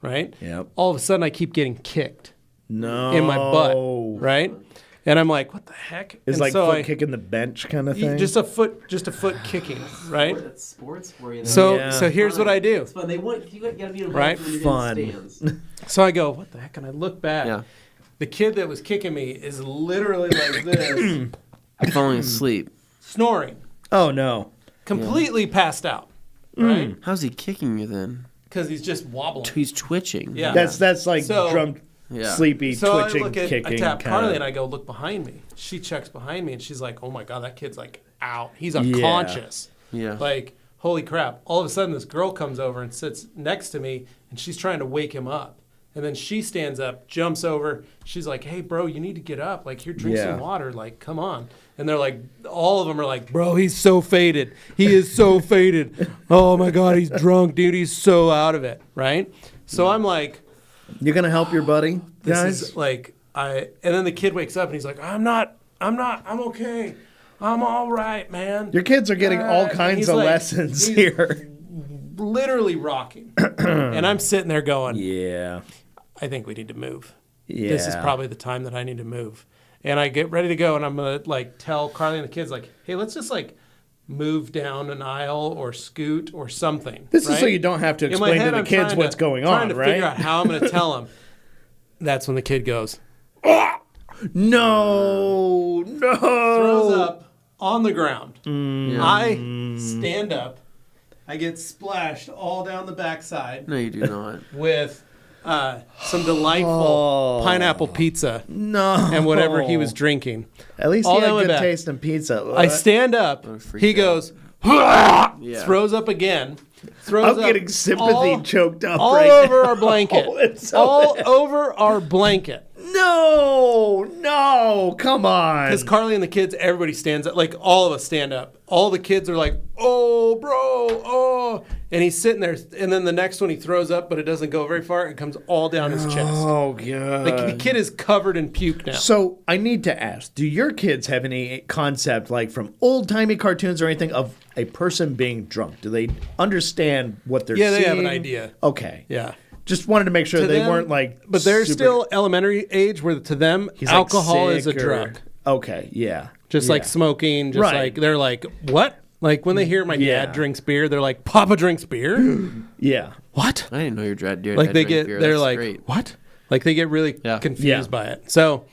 right? Yep. All of a sudden, I keep getting kicked. No. In my butt, right? And I'm like, what the heck? It's like foot kicking the bench kind of thing? Just a foot kicking, right? That's sports for you. So here's what I do. It's fun. You gotta be involved right? when you're Fun. in the stands. So I go, what the heck? And I look back. Yeah. The kid that was kicking me is literally like this. Falling asleep. Snoring. Oh, no. Completely passed out, right? How's he kicking you then? Because he's just wobbling. He's twitching. Yeah, that's like drunk, sleepy, twitching, kicking. I tap Carly and I go, look behind me. She checks behind me and she's like, oh my God, that kid's like out. He's unconscious. Yeah. Like, holy crap. All of a sudden, this girl comes over and sits next to me and she's trying to wake him up. And then she stands up, jumps over. She's like, hey, bro, you need to get up. Like, here, drink some water. Like, come on. And they're like, all of them are like, bro, he's so faded. He is so faded. Oh, my God, he's drunk, dude. He's so out of it, right? So I'm like. You're going to help your buddy, guys? This is like, and then the kid wakes up and he's like, I'm okay. I'm all right, man. Your kids are getting all kinds of lessons here. Literally rocking. And I'm sitting there going, yeah, I think we need to move. Yeah. This is probably the time that I need to move. And I get ready to go, and I'm going to, like, tell Carly and the kids, like, hey, let's just, like, move down an aisle or scoot or something. This is so you don't have to explain to the kids what's going on, right? Trying to figure out how I'm going to tell them. That's when the kid goes, no. Throws up on the ground. Yeah. I stand up. I get splashed all down the backside. No, you do not. With some delightful pineapple pizza. No. And whatever he was drinking. At least all he had the way good back. taste in pizza. I stand up. He goes, throws up again. I'm getting sympathy choked up all right over now. our blanket. It's so all bad. over our blanket. No, come on. Because Carly and the kids, everybody stands up. Like, all of us stand up. All the kids are like, oh, bro, oh. And he's sitting there. And then the next one he throws up, but it doesn't go very far. It comes all down his chest. Oh, God. Like, the kid is covered in puke now. So I need to ask, do your kids have any concept, like from old-timey cartoons or anything, of a person being drunk? Do they understand what they're seeing? Yeah, they have an idea. Okay. Yeah. Just wanted to make sure To they them- weren't like But they're super- still elementary age where to them, He's like alcohol sick is a or- drug. Okay, yeah. Just like Yeah. smoking, just Right. like, they're like, what? Like, when they hear my Yeah. dad drinks beer, they're like, Papa drinks beer? Yeah. What? I didn't know your dad. Like, they get, beer. they're That's like, great. what? Like, they get really Yeah. confused Yeah. by it. So,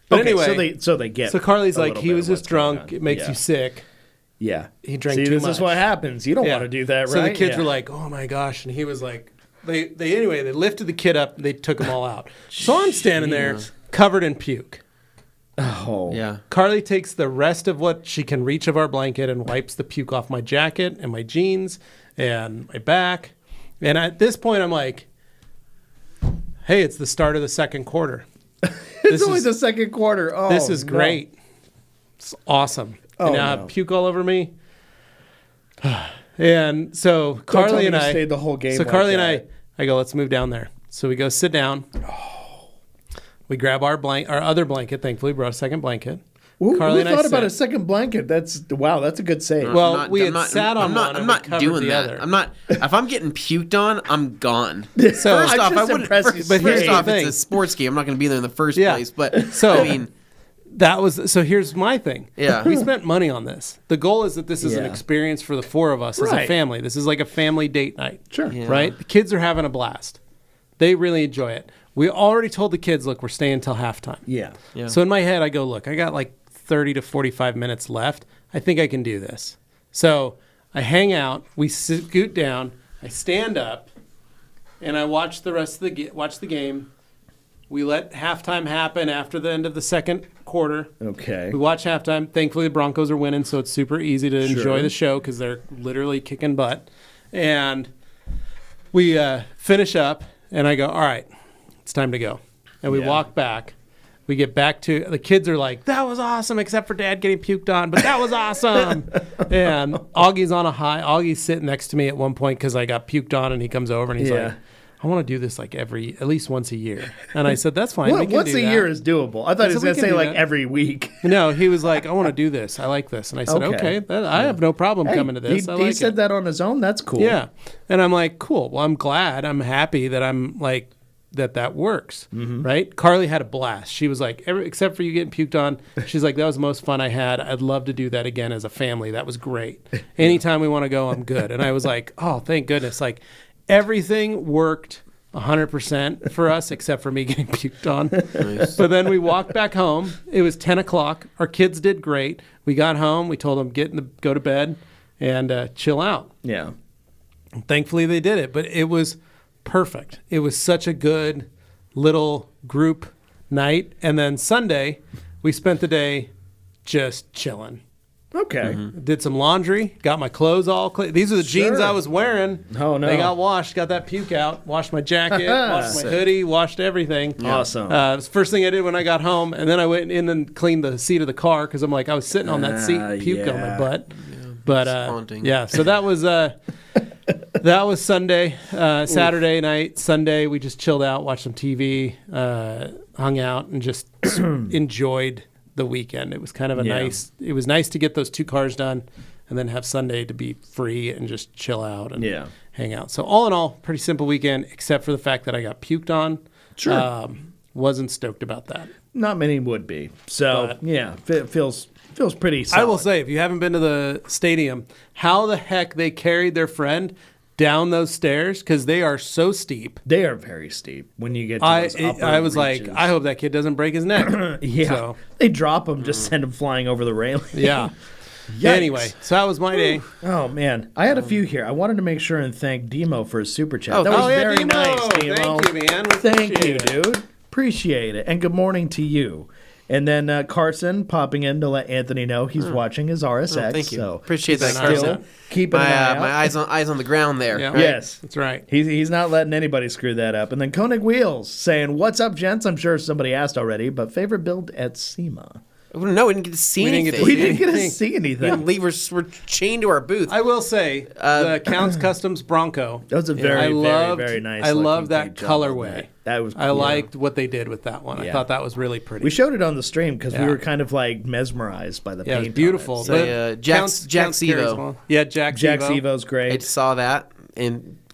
but Okay, anyway. so they get. So Carly's a like, little he bit was of what's just going drunk. on. It makes Yeah. you sick. Yeah. He drank See, too this much. is what happens. You don't Yeah. want to do that, right? So the kids Yeah. were like, oh my gosh. And he was like, they lifted the kid up. They took him all out. So I'm standing there covered in puke. oh. Yeah. Carly takes the rest of what she can reach of our blanket and wipes the puke off my jacket and my jeans and my back. And at this point, I'm like, hey, it's the start of the second quarter. It's only the second quarter. Oh, This is no. great. It's awesome. Oh, and now I no. have puke all over me. And so Don't tell Carly me and you I stayed the whole game. So like Carly and that. I go, let's move down there. So we go sit down. We grab our other blanket. Thankfully, we brought a second blanket. Who Carly and I thought about sit. a second blanket? That's a good save. Well, we had sat on one and I'm we not covered doing the that. other. I'm not. If I'm getting puked on, I'm gone. So First I'm off, I just wouldn't. impressed you But here's first the off, thing. it's a sports game. I'm not going to be there in the first Yeah. place. But So- I mean, So here's my thing. Yeah. We spent money on this. The goal is that this is an Yeah. experience for the four of us as a Right. family. This is like a family date night. Sure. Yeah. Right? The kids are having a blast. They really enjoy it. We already told the kids, look, we're staying until halftime. Yeah. Yeah. So in my head, I go, look, I got like 30 to 45 minutes left. I think I can do this. So I hang out. We scoot down. I stand up, and I watch the rest of the game. We let halftime happen after the end of the second quarter. Okay. We watch halftime. Thankfully, the Broncos are winning, so it's super easy to enjoy the show because they're literally kicking butt. And we finish up, and I go, all right, it's time to go. And we walk back. We get back to, the kids are like, that was awesome, except for Dad getting puked on, but that was awesome. And Augie's on a high. Augie's sitting next to me at one point because I got puked on, and he comes over and he's like, I want to do this like at least once a year. And I said, that's fine. We can Once do a that. year is doable. I thought he was we going to can say do like that. every week. No, he was like, I want to do this. I like this. And I said, Okay. okay, I have no problem Hey, coming to this. He, I like he said it. that on his own. That's cool. Yeah. And I'm like, cool. Well, I'm glad. I'm happy that I'm like, that works. Mm-hmm. Right? Carly had a blast. She was like, except for you getting puked on, she's like, that was the most fun I had. I'd love to do that again as a family. That was great. Anytime we want to go, I'm good. And I was like, oh, thank goodness. Like everything worked 100% for us except for me getting puked on. nice. But then we walked back home. It was 10 o'clock. Our kids did great. We got home. We told them go to bed and chill out. Yeah. Thankfully, they did it. But it was perfect. It was such a good little group night. And then Sunday, we spent the day just chilling. Okay. Did some laundry. Got my clothes all clean. These are the jeans Sure. I was wearing. Oh, no. They got washed. Got that puke out. Washed my jacket. Washed my hoodie. Washed everything. Awesome. It was the first thing I did when I got home, and then I went in and cleaned the seat of the car because I'm like, I was sitting on that seat, and puked on my yeah. butt. But haunting. yeah, so that was Sunday. Saturday night, Sunday, we just chilled out, watched some TV, hung out, and just enjoyed the weekend. It was kind of it was nice to get those 2 cars done, and then have Sunday to be free and just chill out and hang out. So all in all, pretty simple weekend, except for the fact that I got puked on. Sure. Wasn't stoked about that. Not many would be. So, yeah, feels pretty solid. I will say, if you haven't been to the stadium, how the heck they carried their friend down those stairs, because they are so steep. They are very steep when you get to those upper I was reaches. like, I hope that kid doesn't break his neck. Yeah. So, They drop him, just send him flying over the railing. yeah. Yikes. Anyway, so that was my day. Oh, man. I had a few here. I wanted to make sure and thank Demo for his super chat. Oh, that was yeah, very Demo. nice, Demo. Thank you, man. We Thank you, appreciate it. dude. Appreciate it. And good morning to you. And then Carson popping in to let Anthony know he's watching his RSX. Thank you. So Appreciate that, still Carson. keeping an eye out. My eyes on the ground there. Yeah. Right? Yes. That's right. He's not letting anybody screw that up. And then Koenig Wheels saying, "What's up, gents?" I'm sure somebody asked already, but favorite build at SEMA. No, we didn't get to see We didn't get anything. to We didn't get to anything. see anything. We're chained to our booth. I will say, the Counts Customs Bronco. That was a very, very nice. I looking love that paint job on colorway. that. That was. I cool. liked what they did with that one. I Yeah. thought that was really pretty. We showed it on the stream because we Yeah. were kind of like mesmerized by the yeah, it paint. was on beautiful. it. So, But Jack's carries Evo. well. Yeah, Jack's Jack's Evo. Evo's great. I saw that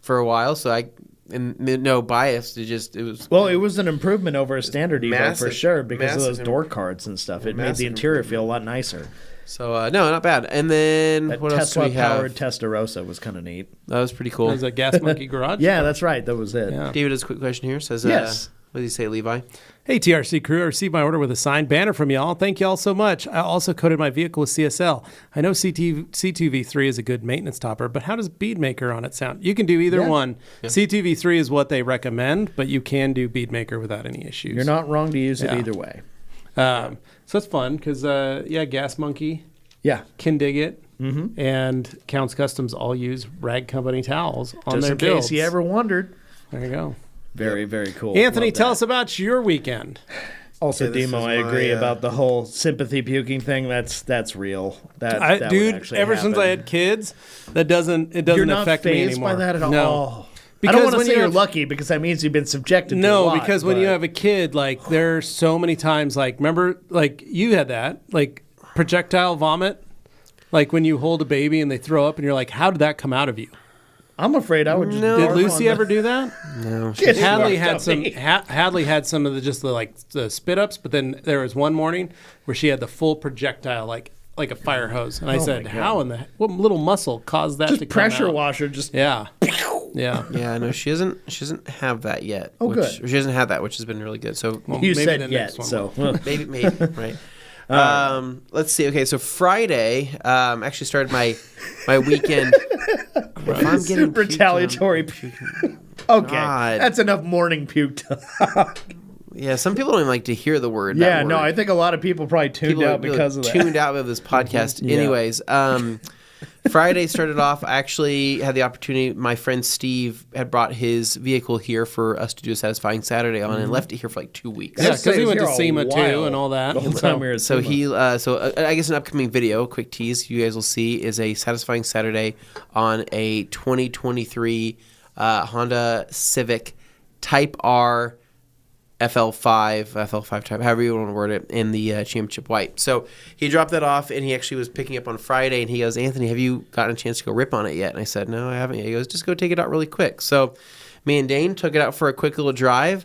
for a while, so no bias. It was. Well, it was an improvement over a standard Evo for Massive- sure because of those massive door cards and stuff. It made the massive interior feel a lot nicer. So no, not bad. And then That what else do we Tesla-powered have? Testarossa was kind of neat. That was pretty cool. That was a Gas Monkey Garage. Yeah, that's right. That was it. Yeah. David has a quick question here. Says, Yes. what did he say, Levi? Hey, TRC crew, I received my order with a signed banner from y'all. Thank y'all so much. I also coated my vehicle with CSL. I know C2V3 is a good maintenance topper, but how does Beadmaker on it sound? You can do either one. Yeah. C2V3 is what they recommend, but you can do Beadmaker without any issues. You're not wrong to use it Yeah. either way. So it's fun because, Gas Monkey Yeah. can dig it. Mm-hmm. And Counts Customs all use Rag Company towels on Just their in builds. case you ever wondered. There you go. Very, very cool. Anthony, Love tell that. us about your weekend. Also, Yeah, this Demo, is I agree my, about the whole sympathy puking thing. That's real. That would Dude, actually ever since I happen. had kids, it doesn't You're not affect me fazed anymore. by that at all. No. I don't want to when say you you're have- lucky because that means you've been subjected to a No, lot, because when you but- have a kid, like there's so many times, like remember, like you had that, like projectile vomit, like when you hold a baby and they throw up, and you're like, how did that come out of you? I'm afraid I would just. No. Did barf Lucy on ever do that? No. It's Hadley barfed had on some. me. Hadley had some of the spit ups, but then there was one morning where she had the full projectile, like a fire hose, and I said, my how in the what little muscle caused that to Just come pressure out? washer. Just Yeah, yeah. Yeah, no, she doesn't have that yet. Oh, which, good. She doesn't have that, which has been really good. So Well, you maybe said the yet, next one so maybe right. Let's see. Okay, so Friday actually started my weekend. If I'm getting puked retaliatory. on- Okay, God. that's enough morning puke talk. Yeah, some people don't even like to hear the word. Yeah, that no, word. I think a lot of people probably tuned People out are because of that. tuned out of this podcast. Yeah. Anyways, Friday started off. I actually had the opportunity. My friend Steve had brought his vehicle here for us to do a satisfying Saturday on, and left it here for like 2 weeks. Yeah, I'd say because he it was went to here a SEMA too while. and all that. The whole time we were at So SEMA. I guess an upcoming video, quick tease, you guys will see is a satisfying Saturday on a 2023 Honda Civic Type R FL5 type, however you want to word it, in the championship white. So he dropped that off, and he actually was picking up on Friday, and he goes, Anthony, have you gotten a chance to go rip on it yet? And I said, no, I haven't yet. He goes, just go take it out really quick. So me and Dane took it out for a quick little drive,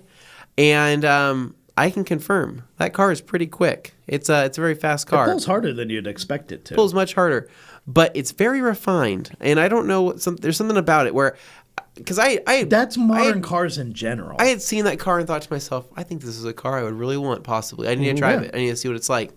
and I can confirm that car is pretty quick. It's a very fast car. It pulls harder than you'd expect it to. Pulls much harder, but it's very refined, and I don't know. There's something about it where, because That's modern had- cars in general. I had seen that car and thought to myself, I think this is a car I would really want, possibly. I need to drive it. I need to see what it's like.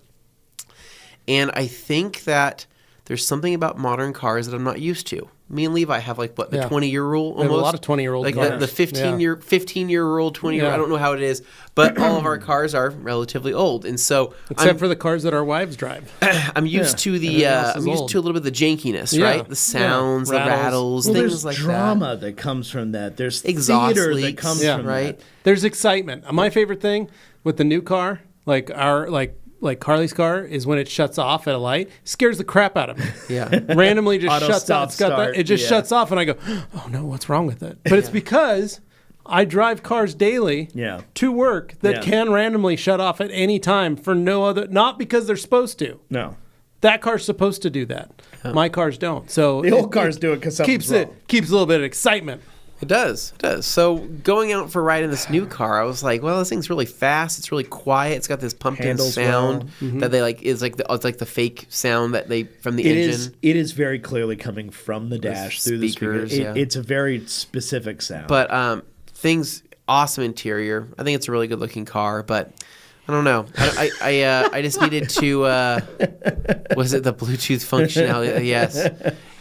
And I think that there's something about modern cars that I'm not used to. Me and Levi have like, what, the Yeah. 20-year rule We have almost? a lot of 20-year-old like cars. the 15-year rule, 20-year, Yeah. I don't know how it is. But all of our cars are relatively old. And so Except for the cars that our wives drive. I'm used to the Everything else is I'm used old. to a little bit of the jankiness, Yeah. right? The sounds, Yeah. the rattles, well, things there's like drama that comes from that. There's Exhaust theater that leaks, comes Yeah. from right? that. There's excitement. My favorite thing with the new car, like our like Carly's car, is when it shuts off at a light. Scares the crap out of me. Yeah. Randomly just Auto shuts stop off. It's got start, it just yeah. shuts off, and I go, oh no, what's wrong with it? But it's because I drive cars daily Yeah. to work that Yeah. can randomly shut off at any time for no other, not because they're supposed to. No. That car's supposed to do that. My cars don't. So The old cars do it because something's keeps wrong. keeps a little bit of excitement. It does. So going out for a ride in this new car, I was like, well, this thing's really fast. It's really quiet. It's got this pumped-in sound that they like. It's like the fake sound that they from the engine. It is very clearly coming from the dash through the speakers. It's a very specific sound. But things awesome interior. I think it's a really good looking car, but I don't know. I just needed to. Was it the Bluetooth functionality? Yes.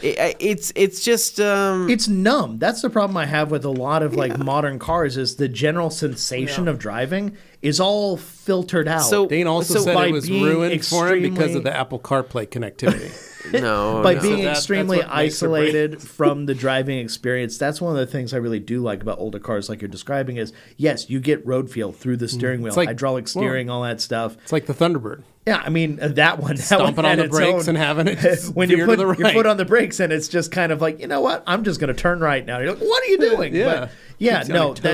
It's just. It's numb. That's the problem I have with a lot of like modern cars. Is the general sensation of driving is all filtered out. So Dane also said it was ruined for him because of the Apple CarPlay connectivity. By being extremely isolated from the driving experience. That's one of the things I really do like about older cars, like you're describing. Is yes, you get road feel through the steering wheel, like, hydraulic steering, all that stuff. It's like the Thunderbird. Yeah, I mean that one stomping on the brakes and having it when you put your foot on the brakes and it's just kind of like, you know what, I'm just going to turn right now. You're like, what are you doing?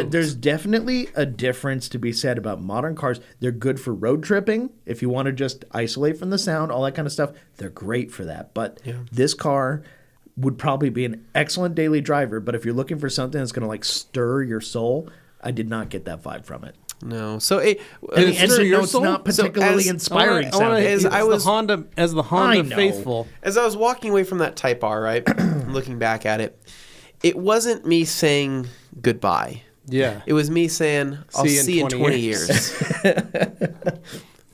There's definitely a difference to be said about modern cars. They're good for road tripping if you want to just isolate from the sound, all that kind of stuff. They're great for that. But this car would probably be an excellent daily driver. But if you're looking for something that's going to like stir your soul, I did not get that vibe from it. No, so the engine note's not particularly inspiring. As the Honda faithful, as I was walking away from that Type R, right, looking back at it, it wasn't me saying goodbye. Yeah, it was me saying I'll see you in 20 years.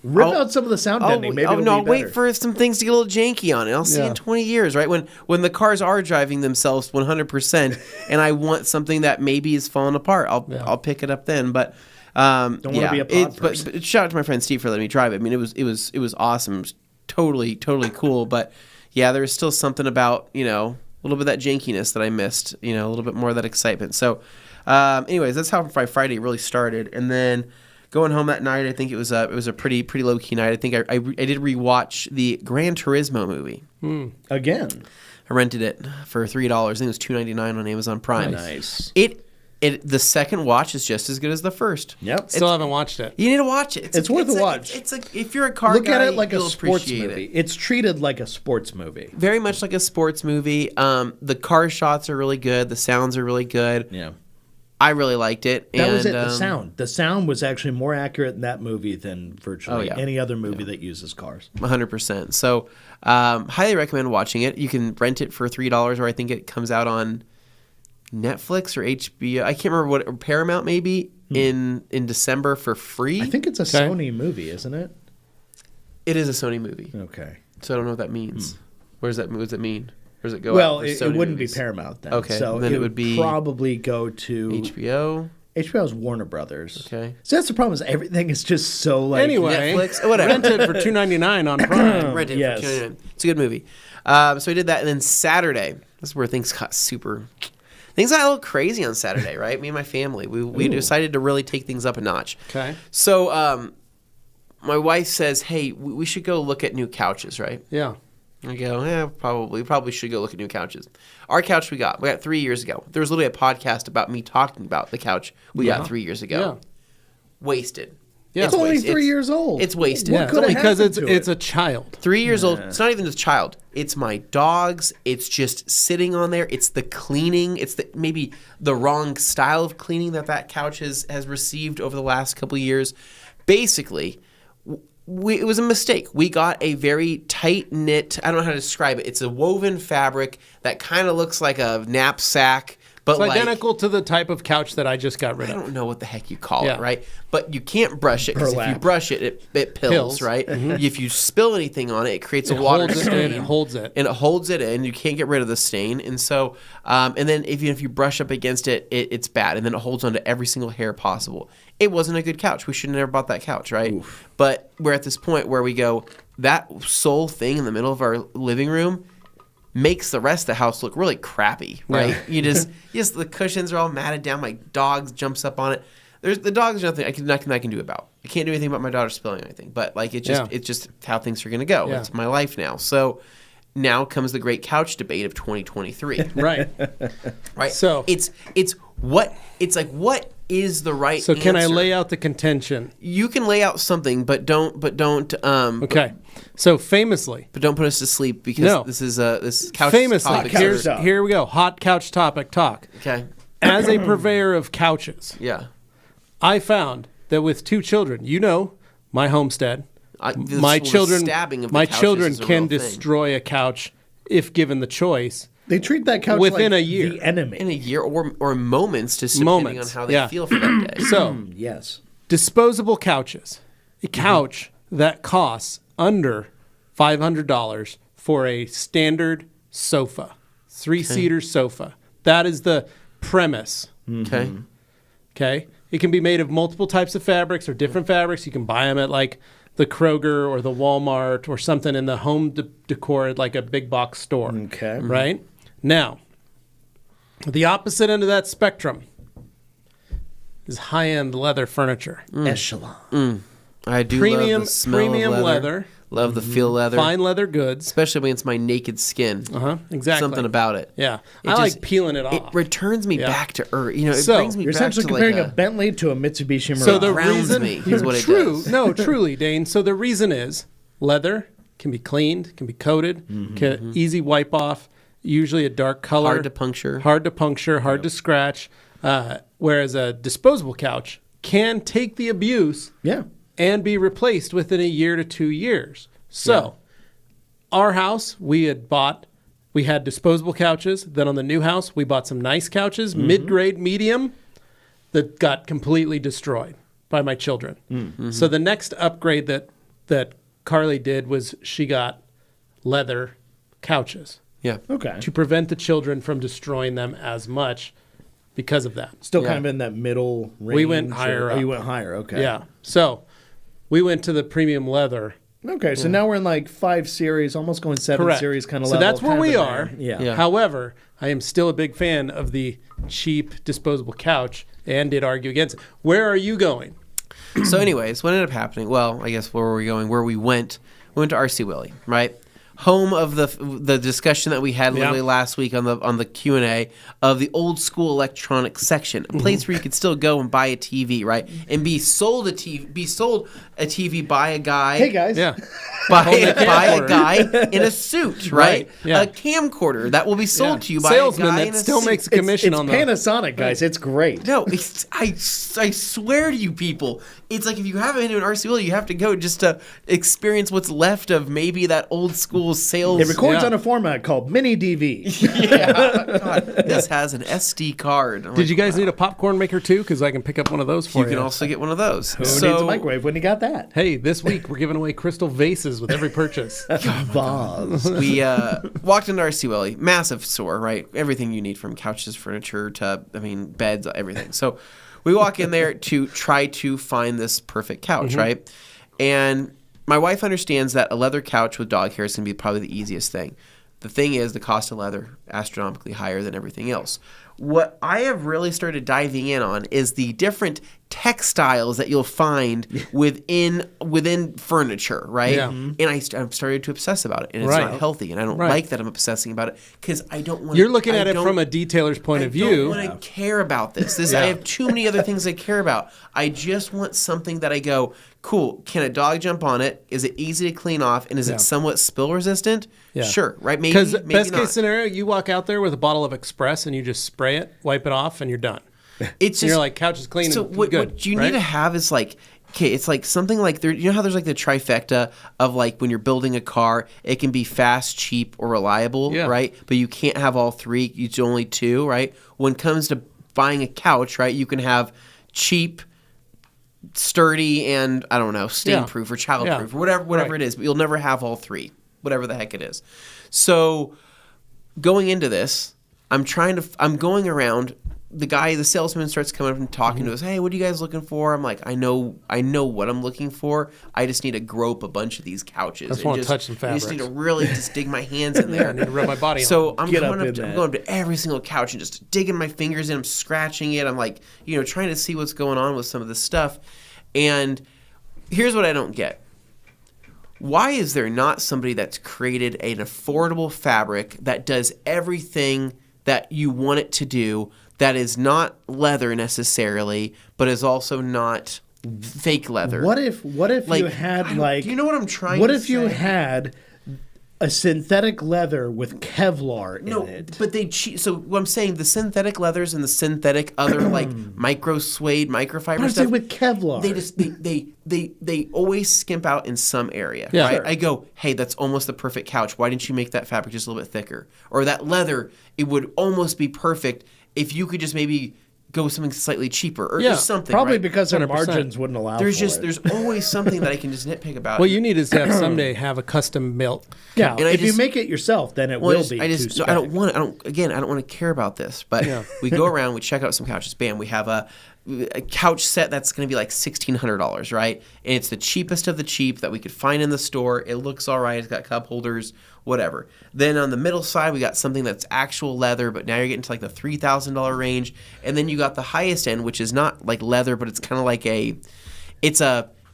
Rip out some of the sound deadening. Maybe it'll be better. Wait for some things to get a little janky on it. I'll see you in 20 years, right? When the cars are driving themselves 100%, and I want something that maybe is falling apart, I'll pick it up then. But don't want to be a pod person. But shout out to my friend Steve for letting me drive it. I mean, it was awesome. It was totally cool. But yeah, there was still something about a little bit of that jankiness that I missed. A little bit more of that excitement. So, anyways, that's how my Friday really started, and then. Going home that night, I think it was a pretty low key night. I think I did rewatch the Gran Turismo movie again. I rented it for $3. I think it was $2.99 on Amazon Prime. Nice. The second watch is just as good as the first. Yep. Still haven't watched it. You need to watch it. It's worth a watch. It's like if you're a car look guy, at it like a sports movie. It's treated like a sports movie. Very much like a sports movie. The car shots are really good. The sounds are really good. Yeah. I really liked it. That was it. The sound. The sound was actually more accurate in that movie than virtually any other movie that uses cars. 100%. So, highly recommend watching it. You can rent it for $3, or I think it comes out on Netflix or HBO. I can't remember or Paramount maybe in December for free. I think it's a Sony movie, isn't it? It is a Sony movie. Okay. So I don't know what that means. What does that mean? Or does it go well, out it wouldn't be Paramount then. Okay. So then it would be probably go to HBO. HBO's Warner Brothers. Okay. So that's the problem is everything is just so like anyway, Netflix, whatever. Rent it for $2.99 on Prime. Rent it for $2.99. It's a good movie. So I did that, and then Saturday. This is where things got a little crazy on Saturday, right? Me and my family. We decided to really take things up a notch. Okay. So my wife says, "Hey, we should go look at new couches, right?" Yeah. I go, probably. We probably should go look at new couches. Our couch we got 3 years ago. There was literally a podcast about me talking about the couch we got 3 years ago. Yeah. Wasted. Yeah, it's only 3 years old. It's wasted. Yeah, it's only because it's a child. 3 years old. It's not even just child. It's my dogs. It's just sitting on there. It's the cleaning. It's maybe the wrong style of cleaning that couch has received over the last couple of years. Basically, it was a mistake. We got a very tight-knit, I don't know how to describe it. It's a woven fabric that kind of looks like a knapsack. But it's identical to the type of couch that I just got rid of. I don't know what the heck you call it, right? But you can't brush it because if you brush it, it pills, right? Mm-hmm. If you spill anything on it, it creates a water stain. It holds it. And it holds it in. You can't get rid of the stain. And so, and then if you brush up against it, it's bad. And then it holds onto every single hair possible. It wasn't a good couch. We should have never bought that couch, right? Oof. But we're at this point where we go, that sole thing in the middle of our living room makes the rest of the house look really crappy, right? Yeah. You just the cushions are all matted down. My dog jumps up on it. The dog's nothing I can do about. I can't do anything about my daughter spilling anything. But like it's just how things are going to go. Yeah. It's my life now. So now comes the great couch debate of 2023. Right. Right. So it's what is the right So can answer? I lay out the contention? You can lay out something, but don't okay. So famously, but don't put us to sleep because this is this couch famously topic. Here we go. Hot couch topic talk. Okay. as a purveyor of couches, Yeah. I found that with 2 children, my homestead, my children can destroy a couch if given the choice. They treat that couch within like a year. the enemy. In a year or moments, just depending on how they feel for that day. So, yes. Disposable couches. A couch that costs under $500 for a standard sofa, 3-seater sofa. That is the premise. Okay. It can be made of multiple types of fabrics or different fabrics. You can buy them at like the Kroger or the Walmart or something in the home decor at like a big box store. Okay. Right? Now, the opposite end of that spectrum is high-end leather furniture. Echelon. I do love the smell of leather. Love the feel of leather. Fine leather goods. Especially when it's my naked skin. Exactly. Something about it. Yeah. I like peeling it off. It returns me back to earth. It So, brings me You're back essentially to comparing like a Bentley to a Mitsubishi Mirage. So the grounds reason me is what it does. No, truly, Dane. So the reason is leather can be cleaned, can be coated, can easy wipe off, usually a dark color. Hard to puncture, hard to scratch. Whereas a disposable couch can take the abuse and be replaced within a year to 2 years. So our house, we had disposable couches. Then on the new house, we bought some nice couches, mid-grade, medium, that got completely destroyed by my children. So the next upgrade that Carly did was she got leather couches. Yeah. Okay. To prevent the children from destroying them as much because of that. Still kind of in that middle range. We went higher up. You went higher, okay. Yeah. So we went to the premium leather. Okay, so now we're in like 5 series, almost going 7 series kind of so level. So that's where we are. Yeah. However, I am still a big fan of the cheap disposable couch and did argue against it. Where are you going? So anyways, what ended up happening? Well, I guess where were we going? Where we went to RC Willie, right? Home of the discussion that we had literally last week on the Q&A of the old school electronics section, a place where you could still go and buy a TV, right? And be sold a TV by a guy. Hey guys. Yeah. By a guy in a suit, right? Yeah. A camcorder that will be sold to you by salesman a guy that in a still suit. makes a commission it's on Panasonic, guys. It's great. No, I swear to you people, it's like if you haven't been to an RC Willie, you have to go just to experience what's left of maybe that old school sales. It records on a format called Mini DV. God, this has an SD card. Did you guys need a popcorn maker too? Because I can pick up one of those for you. You can also get one of those. Who needs a microwave when you got that? Hey, this week we're giving away crystal vases with every purchase. Vase. We walked into RC Willie, massive store, right? Everything you need from couches, furniture to, beds, everything. So we walk in there to try to find this perfect couch, right? And my wife understands that a leather couch with dog hair is going to be probably the easiest thing. The thing is, the cost of leather astronomically higher than everything else. What I have really started diving in on is the different textiles that you'll find within furniture, right? Yeah. And I've started to obsess about it, and it's not healthy, and I don't like that I'm obsessing about it because I don't want. You're looking at it from a detailer's point of view. I don't want to care about this. I have too many other things I care about. I just want something that I go, cool, can a dog jump on it? Is it easy to clean off? And is it somewhat spill resistant? Yeah. Sure, right? Maybe, because maybe best not. case scenario, you walk out there with a bottle of Express and you just spray it, wipe it off, and you're done. It's just, you're like, couch is clean so and what, good. what you right? need to have is like, okay, it's like something like there. You know how there's like the trifecta of like when you're building a car, it can be fast, cheap, or reliable, right? But you can't have all three. It's only two, right? When it comes to buying a couch, right, you can have cheap, sturdy, and I don't know, stain-proof or child-proof or whatever it is. But you'll never have all three, whatever the heck it is. So going into this, I'm going around. The salesman starts coming up and talking to us. Hey, what are you guys looking for? I'm like, I know what I'm looking for. I just need to grope a bunch of these couches. I just want to touch some fabrics. I just need to really just dig my hands in there. I need to rub my body on. So I'm going up to every single couch and just digging my fingers in. I'm scratching it. I'm like, trying to see what's going on with some of this stuff. And here's what I don't get. Why is there not somebody that's created an affordable fabric that does everything that you want it to do, that is not leather necessarily, but is also not fake leather? What if you had like? Do you know what I'm trying? What to if you say? had a synthetic leather with Kevlar in it. But they cheat. So what I'm saying, the synthetic leathers and the synthetic other like micro suede, microfiber What is stuff it with Kevlar? They just they always skimp out in some area. Yeah. Right? Sure. I go, hey, that's almost the perfect couch. Why didn't you make that fabric just a little bit thicker? Or that leather, it would almost be perfect if you could just maybe go with something slightly cheaper or just something. Probably right? because their 100%. margins wouldn't allow There's for just it. there's always something that I can just nitpick about. What you need is to have someday have a custom built Yeah, couch. And I if you just- make it yourself, then it Well, will be I too just no, spec. I don't want to care about this, but we go around, we check out some couches. Bam, we have a couch set that's going to be like $1,600, right? And it's the cheapest of the cheap that we could find in the store. It looks all right. It's got cup holders, whatever. Then on the middle side, we got something that's actual leather, but now you're getting to like the $3,000 range. And then you got the highest end, which is not like leather, but it's kind of like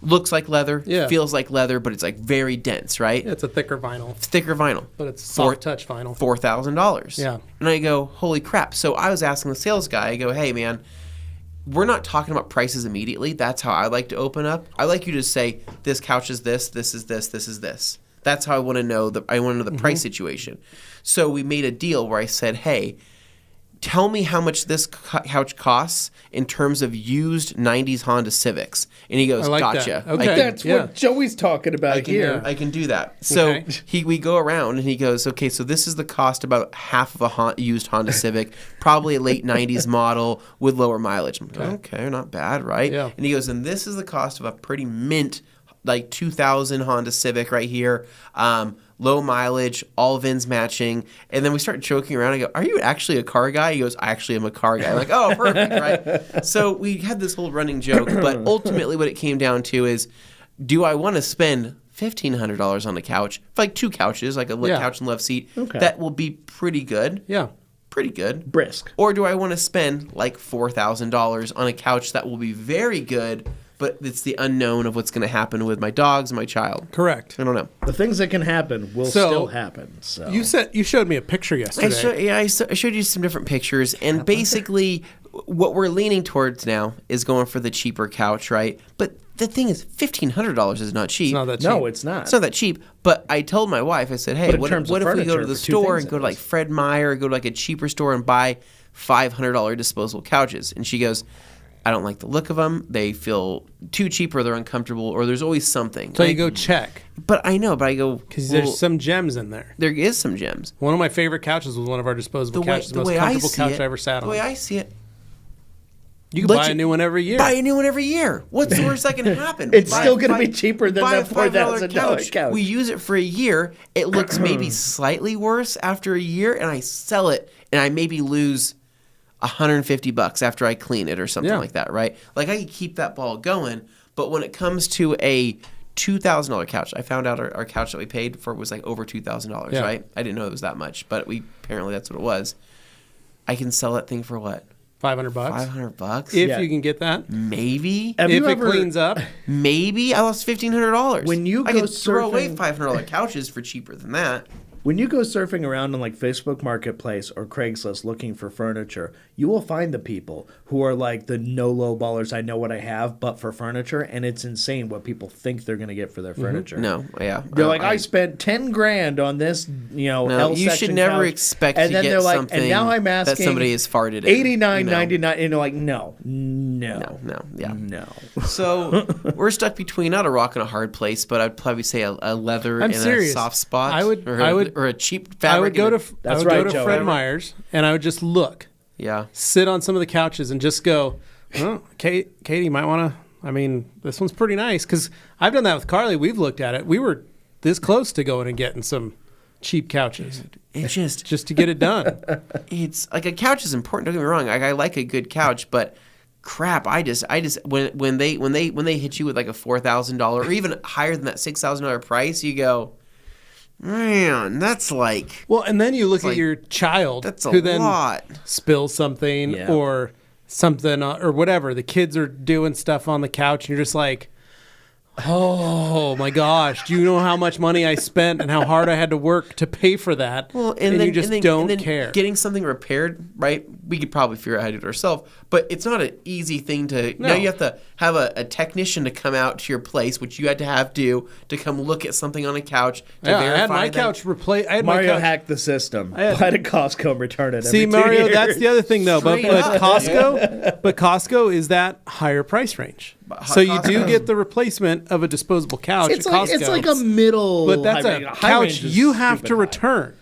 looks like leather, feels like leather, but it's like very dense, right? It's a thicker vinyl, Thicker vinyl. but it's soft touch vinyl. $4,000. Yeah. And I go, holy crap. So I was asking the sales guy, I go, hey, man, we're not talking about prices immediately. That's how I like to open up. I like you to say, this couch is this is this, this is this. That's how I want to know the price situation. So we made a deal where I said, hey, tell me how much this couch costs in terms of used 90s Honda Civics. And he goes, I like gotcha. that. Okay. That's what Joey's talking about here. I can do that. So Okay. we go around and he goes, okay, so this is the cost about half of a used Honda Civic, probably a late 90s model with lower mileage. I'm like, okay, not bad, right? Yeah. And he goes, and this is the cost of a pretty mint, like 2000 Honda Civic right here. Low mileage, all VINs matching. And then we start joking around. I go, are you actually a car guy? He goes, I actually am a car guy. I'm like, oh, perfect, right? So we had this whole running joke. But ultimately what it came down to is, do I want to spend $1,500 on a couch? Like 2 couches, like a couch and love seat. Okay. That will be pretty good. Yeah. Pretty good. Brisk. Or do I want to spend like $4,000 on a couch that will be very good, but it's the unknown of what's going to happen with my dogs and my child? Correct. I don't know. The things that can happen will So, still happen. So You showed me a picture yesterday. I showed you some different pictures, and basically what we're leaning towards now is going for the cheaper couch, right? But the thing is, $1,500 is not cheap. It's not that cheap. no, it's not. It's not that cheap. But I told my wife, I said, hey, in what terms if of we go to furniture, the for two store things and go it to like is. Fred Meyer, or go to like a cheaper store and buy $500 disposable couches? And she goes, I don't like the look of them. They feel too cheap, or they're uncomfortable, or there's always something. So you go check But I know, but I go, because well, there's some gems in there. there is some gems. One of my favorite couches was one of our disposable couches. The most comfortable couch I ever sat The on. way I see it, You can buy a new one every year. buy a new one every year. What's the worst that can happen? It's Buy still a gonna be five- cheaper than buy a that $4,000 $5 couch. We use it for a year. It looks maybe slightly worse after a year, and I sell it, and I maybe lose $150 after I clean it or something like that, right? Like I can keep that ball going, but when it comes to a $2,000 couch, I found out our couch that we paid for was like over $2,000, right? I didn't know it was that much, but apparently that's what it was. I can sell that thing for what? $500. $500? If you can get that. Maybe. Have If you it ever- cleans up. Maybe I lost $1,500. When you I go could throw away surfing- $500 couches for cheaper than that. When you go surfing around on like Facebook Marketplace or Craigslist looking for furniture, you will find the people who are like the no low ballers. I know what I have, but for furniture, and it's insane what people think they're going to get for their furniture. No, yeah. They're like, I spent 10 grand on this, No, L you should section never couch. expect and to then get they're like, something and now I'm asking that somebody has farted in. $89.99, and you're like, no. No, yeah. No. So we're stuck between not a rock and a hard place, but I'd probably say a leather I'm and serious. a soft spot. I would- or a cheap fabric. I would go to That's right, Joe. Fred Meyer's and I would just look, yeah. sit on some of the couches and just go, oh, Katie might want to. I mean, this one's pretty nice because I've done that with Carly. We've looked at it. We were this close to going and getting some cheap couches It just to get it done. it's like a couch is important. Don't get me wrong. I like a good couch, but crap, I just when they hit you with like a $4,000 or even higher than that $6,000 price, you go, man, that's like Well, and then you look at like- your child that's a who then lot. spills something Yeah. or something or whatever. The kids are doing stuff on the couch and you're just like, Oh my gosh! Do you know how much money I spent and how hard I had to work to pay for that? Well, and then, you just don't care. Getting something repaired, right? We could probably figure out how to do it ourselves, but it's not an easy thing to. No. Now you have to have a technician to come out to your place, which you had to have do to come look at something on a couch. To Yeah, verify I had my that- couch replaced. I had Mario my couch. hacked the system. had- Why did Costco and return it? See, every 2 Mario, years? that's the other thing, though. But Straight up, Costco is that higher price range. So you do get the replacement of a disposable couch It's at like Costco. it's like a middle. but that's high a range. High couch range is you have stupid to high. return.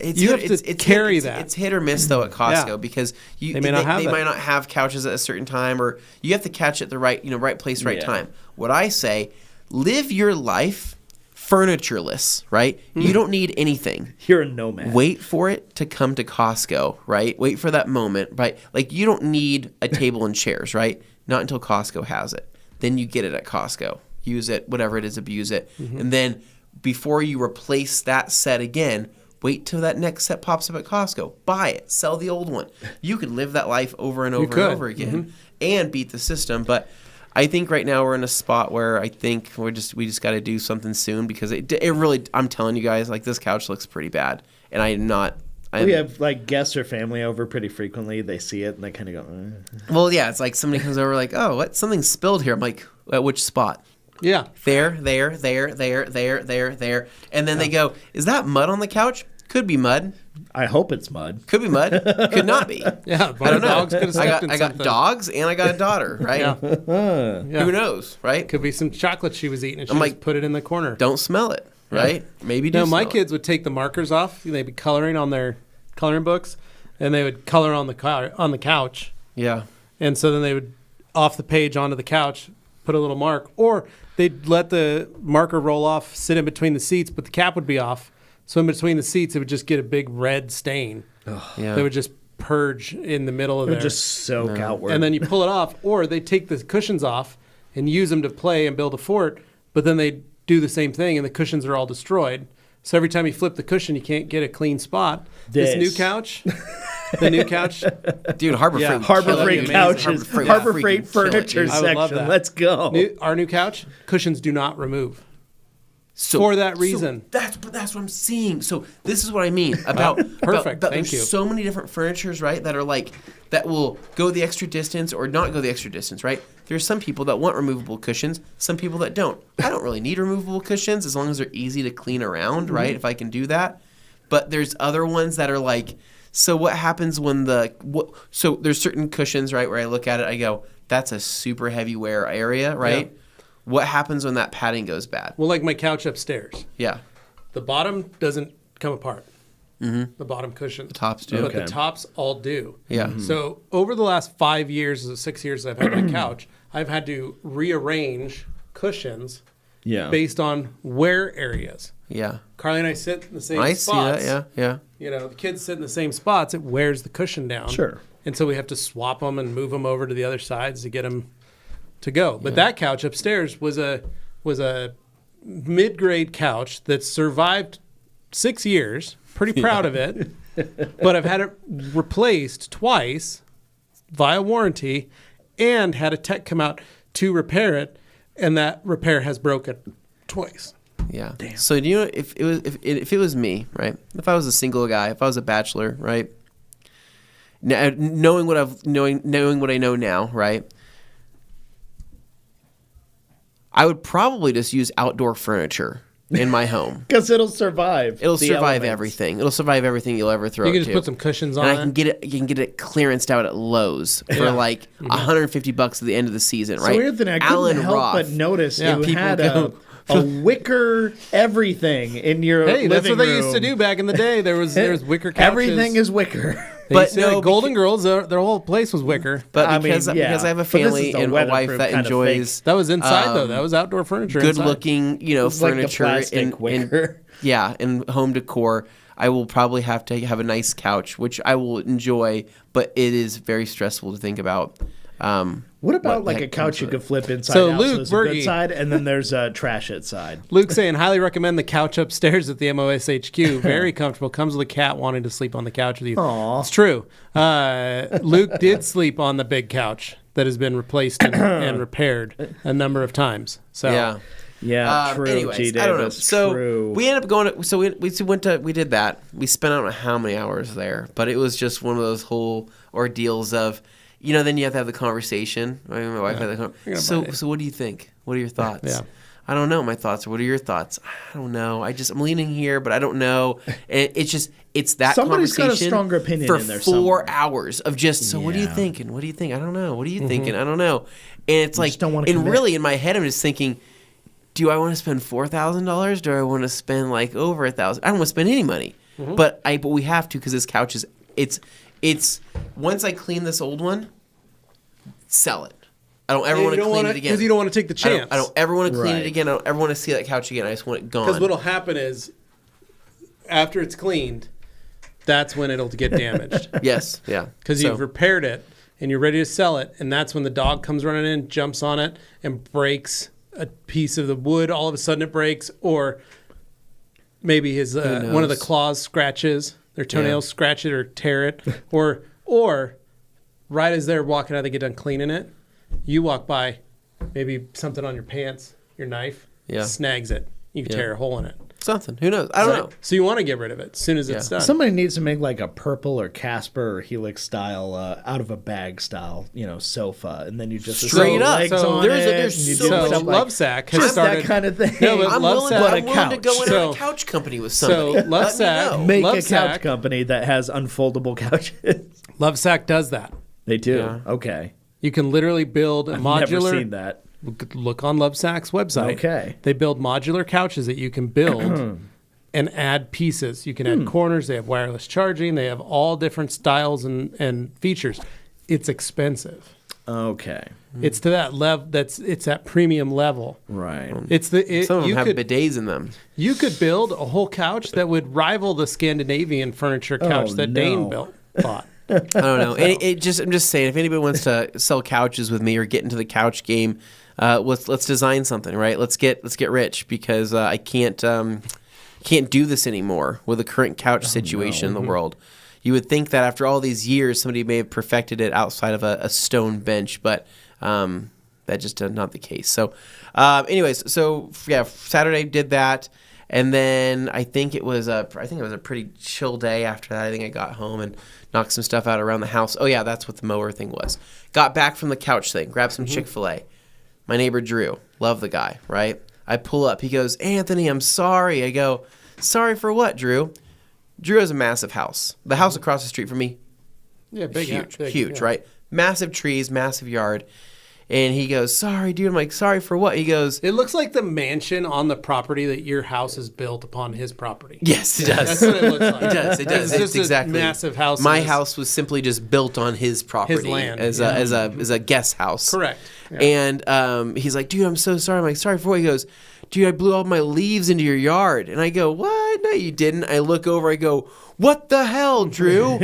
It's You hit- have to it's carry hit, that. It's hit or miss though at Costco Yeah. because They may not have it. might not have couches at a certain time, or you have to catch at the right place, right Yeah. time. What I say, live your life furnitureless, right? You don't need anything. You're a nomad. Wait for it to come to Costco, right? Wait for that moment, right? Like you don't need a table and chairs, right? Not until Costco has it. Then you get it at Costco. Use it, whatever it is, abuse it. And then before you replace that set again, wait till that next set pops up at Costco. Buy it. Sell the old one. You could live that life over and over and could. over again and beat the system. But I think right now we're in a spot where I think we just got to do something soon because it really, I'm telling you guys, like this couch looks pretty bad. And We have like guests or family over pretty frequently. They see it and they kind of go, Well, yeah, it's like somebody comes over like, oh, what? Something spilled here. I'm like, at which spot? Yeah. There. And then they go, is that mud on the couch? Could be mud. I hope it's mud. Could be mud. Could not be. Yeah. I don't know. Dogs could have stepped in I got something. dogs and I got a daughter, right? Yeah. Yeah. Who knows, right? Could be some chocolate she was eating and she I'm just like, put it in the corner. Don't smell it, right? Maybe do No, my smell it. kids would take the markers off. They'd be coloring on their coloring books, and they would color on the couch. Yeah. And so then they would off the page onto the couch, put a little mark, or they'd let the marker roll off, sit in between the seats, but the cap would be off. So in between the seats, it would just get a big red stain. Yeah. They would just purge in the middle of It there. would just soak outward. And then you pull it off, or they take the cushions off and use them to play and build a fort, but then they do the same thing and the cushions are all destroyed. So every time you flip the cushion, you can't get a clean spot. This new couch, the new couch, Dude, Harbor Yeah. Freight. Harbor kill it. Freight Amazing. couches, Freight Harbor freaking Freight kill it, furniture dude. I would love section. that. Let's go. our new couch, cushions do not remove. So, For that reason. that's what I'm seeing. So this is what I mean about Perfect. about Thank there's you. so many different furnitures, right? That are like that will go the extra distance or not go the extra distance, right? There's some people that want removable cushions, some people that don't. I don't really need removable cushions as long as they're easy to clean around, right? If I can do that. But there's other ones that are like, so what happens when so there's certain cushions, right, where I look at it, I go, that's a super heavy wear area, right? Yeah. What happens when that padding goes bad? Well, like my couch upstairs, Yeah. the bottom doesn't come apart. The bottom cushion. The tops do. But Okay. the tops all do. Yeah. So over the last 5 years, or 6 years that I've had my couch, I've had to rearrange cushions Yeah. based on wear areas. Yeah. Carly and I sit in the same I see spots. that, yeah. You know, the kids sit in the same spots. It wears the cushion down. Sure. And so we have to swap them and move them over to the other sides to get them to go. But that couch upstairs was a mid-grade couch that survived 6 years. Pretty proud of it. But I've had it replaced twice via warranty and had a tech come out to repair it, and that repair has broken twice. Yeah. So do you know if it was me, right? If I was a single guy, if I was a bachelor, right? Now, knowing what I know now, right? I would probably just use outdoor furniture in my home. Because it'll survive. It'll the survive elements. everything. It'll survive everything you'll ever throw You it can just to. put some cushions on and it. I can get it. You can get it clearanced out at Lowe's for like $150 at the end of the season, right? So Anthony, I couldn't Alan help Roth. but notice Yeah, you people had go- a wicker everything in your Hey, that's living what they used to room. do back in the day. There was wicker couches. Everything is wicker. They But used to- no, Golden Girls, their whole place was wicker. But I mean, because yeah. I have a But this is family the and a wife weatherproof that kind of enjoys That was inside though. That was outdoor furniture. good inside. looking, It's like the furniture plastic and wicker. and home decor, I will probably have to have a nice couch, which I will enjoy, but it is very stressful to think about What about like a couch you could flip inside So out? Luke So there's a good Berge- side, and then there's a trash it side. Luke saying, highly recommend the couch upstairs at the MOS HQ. Very comfortable. Comes with a cat wanting to sleep on the couch with you. Aw. It's true. Luke did sleep on the big couch that has been replaced and repaired a number of times. So Yeah. Yeah, true. Anyways, G. I don't know. Davis, So true. we ended up going. So we did that. We spent I don't know how many hours there, but it was just one of those whole ordeals of, then you have to have the conversation. I mean, my wife had the conversation. So what do you think? What are your thoughts? Yeah. I don't know. My thoughts. What are your thoughts? I don't know. I'm leaning here, but I don't know. And it's that Somebody's got a conversation stronger opinion for in there 4 somewhere. hours of just. So what are you Yeah. thinking? What do you think? I don't know. What are you thinking? I don't know. And it's like, just don't wanna and commit. really in my head, I'm just thinking, do I want to spend $4,000? Do I want to spend like over $1,000? I don't want to spend any money, but we have to because this couch is it's once I clean this old one, sell it. I don't ever want to clean it again because you don't want to take the chance. I don't ever want to clean Right. it again. I don't ever want to see that couch again. I just want it gone. Because what'll happen is, after it's cleaned, that's when it'll get damaged. Yes, yeah. Because So- you've repaired it and you're ready to sell it, and that's when the dog comes running in, jumps on it, and breaks a piece of the wood. All of a sudden it breaks, or maybe his one of the knows? claws scratches, their toenails scratch it or tear it, or right as they're walking out, they get done cleaning it, you walk by, maybe something on your pants, your knife, snags it, you can tear a hole in it. something. Who knows? I don't know. So you want to get rid of it as soon as it's done. Somebody needs to make like a purple or Casper or Helix style, out of a bag style, sofa, and then you just Straight up. legs So on there's it, there's and you so do much- stuff like- Lovesack has just started that kind of thing. No, but I'm willing Lovesack. to go into So- a couch company with So somebody. Lovesack, Make a Lovesack, couch company that has unfoldable couches. Lovesack does that. They do. Yeah. Okay. You can literally build a modular. Never seen that. Look on Lovesack's website. Okay. They build modular couches that you can build and add pieces. You can add corners. They have wireless charging. They have all different styles and features. It's expensive. Okay. It's to that level. It's that premium level. Right. It's Some of them you have could bidets in them. you could build a whole couch that would rival the Scandinavian furniture couch that Dane bought. I don't know. And I'm just saying, if anybody wants to sell couches with me or get into the couch game, let's design something, right? Let's get rich because I can't do this anymore with the current couch situation in the world. You would think that after all these years, somebody may have perfected it outside of a stone bench, but that just not the case. So, anyways, Saturday did that. And then I think it was a pretty chill day after that. I think I got home and knocked some stuff out around the house. Oh yeah, that's what the mower thing was. Got back from the couch thing, grabbed some Chick-fil-A. My neighbor Drew, love the guy, right? I pull up. He goes, "Anthony, I'm sorry." I go, "Sorry for what, Drew?" Drew has a massive house. The house across the street from me, huge, right? Massive trees, massive yard. And he goes, "Sorry, dude." I'm like, "Sorry for what?" He goes, It looks like the mansion on the property that your house is built upon his property. "Yes, it does." That's what it looks like. It does. It does. It's It's just a exactly massive house. My in this- house was simply just built on his property, His land, as a guest house. Correct. Yeah. And he's like, "Dude, I'm so sorry." I'm like, "Sorry for what?" He goes, "Dude, I blew all my leaves into your yard." And I go, "What? No, you didn't." I look over. I go, "What the hell, Drew?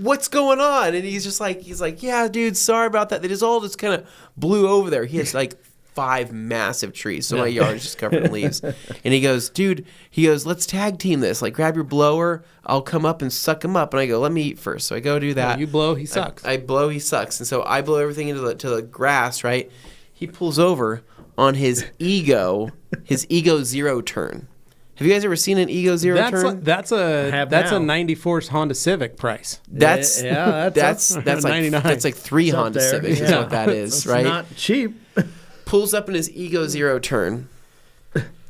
What's going on?" And he's like, "Yeah, dude, sorry about that. They just kind of blew over there." He has like 5 massive trees, so my yard is just covered in leaves. And he goes, "Dude," "let's tag team this. Like, grab your blower. I'll come up and suck him up." And I go, "Let me eat first." So I go do that. You blow, he sucks. I blow, he sucks. And so I blow everything into the grass, right? He pulls over on his Ego Zero turn. Have you guys ever seen an Ego Zero turn? That's a now. 94 Honda Civic price. That's that's like 99. that's like 3 It's up Honda there. Civics is Yeah. what that is, It's right? not cheap. Pulls up in his Ego Zero turn.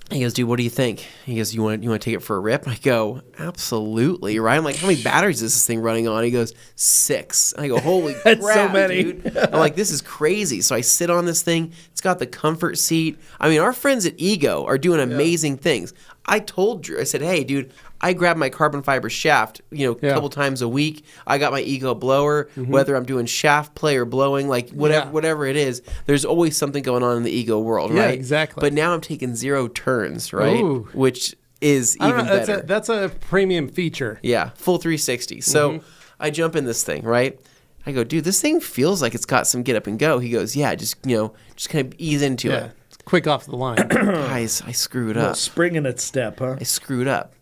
He goes, "Dude, what do you think?" He goes, "You want to take it for a rip?" I go, "Absolutely," right? I'm like, "How many batteries is this thing running on?" He goes, 6. I go, "Holy That's crap, so many. dude." I'm like, "This is crazy." So I sit on this thing. It's got the comfort seat. I mean, our friends at Ego are doing amazing things. I told Drew, I said, "Hey, dude, I grab my carbon fiber shaft, a couple times a week. I got my Ego blower, whether I'm doing shaft play or blowing, like whatever it is, there's always something going on in the Ego world, Yeah, right?" exactly. But now I'm taking 0 turns, right? Ooh. Which is I don't even know, better. that's a premium feature. Yeah, full 360. So I jump in this thing, right? I go, dude, this thing feels like it's got some get up and go. He goes, yeah, just kind of ease into it. Quick off the line. Guys, I screwed up. Spring in its step, huh? I screwed up.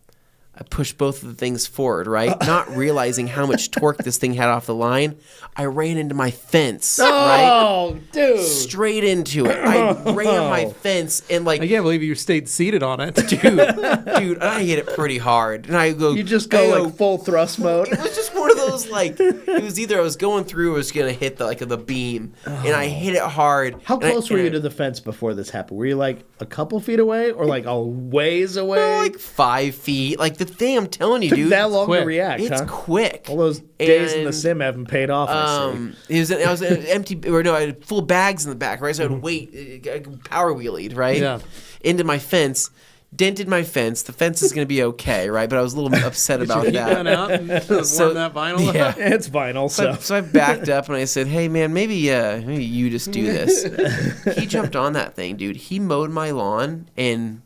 I pushed both of the things forward, right? Not realizing how much torque this thing had off the line. I ran into my fence, right? Oh, dude. Straight into it. I ran my fence and I can't believe you stayed seated on it. dude, I hit it pretty hard. And I go, You just go like full thrust mode. It was just one of those it was either I was going through or I was gonna hit the beam, and I hit it hard. How close were you to the fence before this happened? Were you like a couple feet away or like a ways away? No, like 5 feet. Like the thing, I'm telling you, Took dude. that long quick. to react, It's huh? quick. All those days in the And, sim haven't paid off. I see. I was empty, or no, I had full bags in the back, right? So I'd wait, power wheelied, right? Yeah. Into my fence, dented my fence. The fence is going to be okay, right? But I was a little upset about Gun that. out and warm that vinyl Yeah. up. It's vinyl, so. So I backed up and I said, "Hey man, maybe you just do this." He jumped on that thing, dude. He mowed my lawn in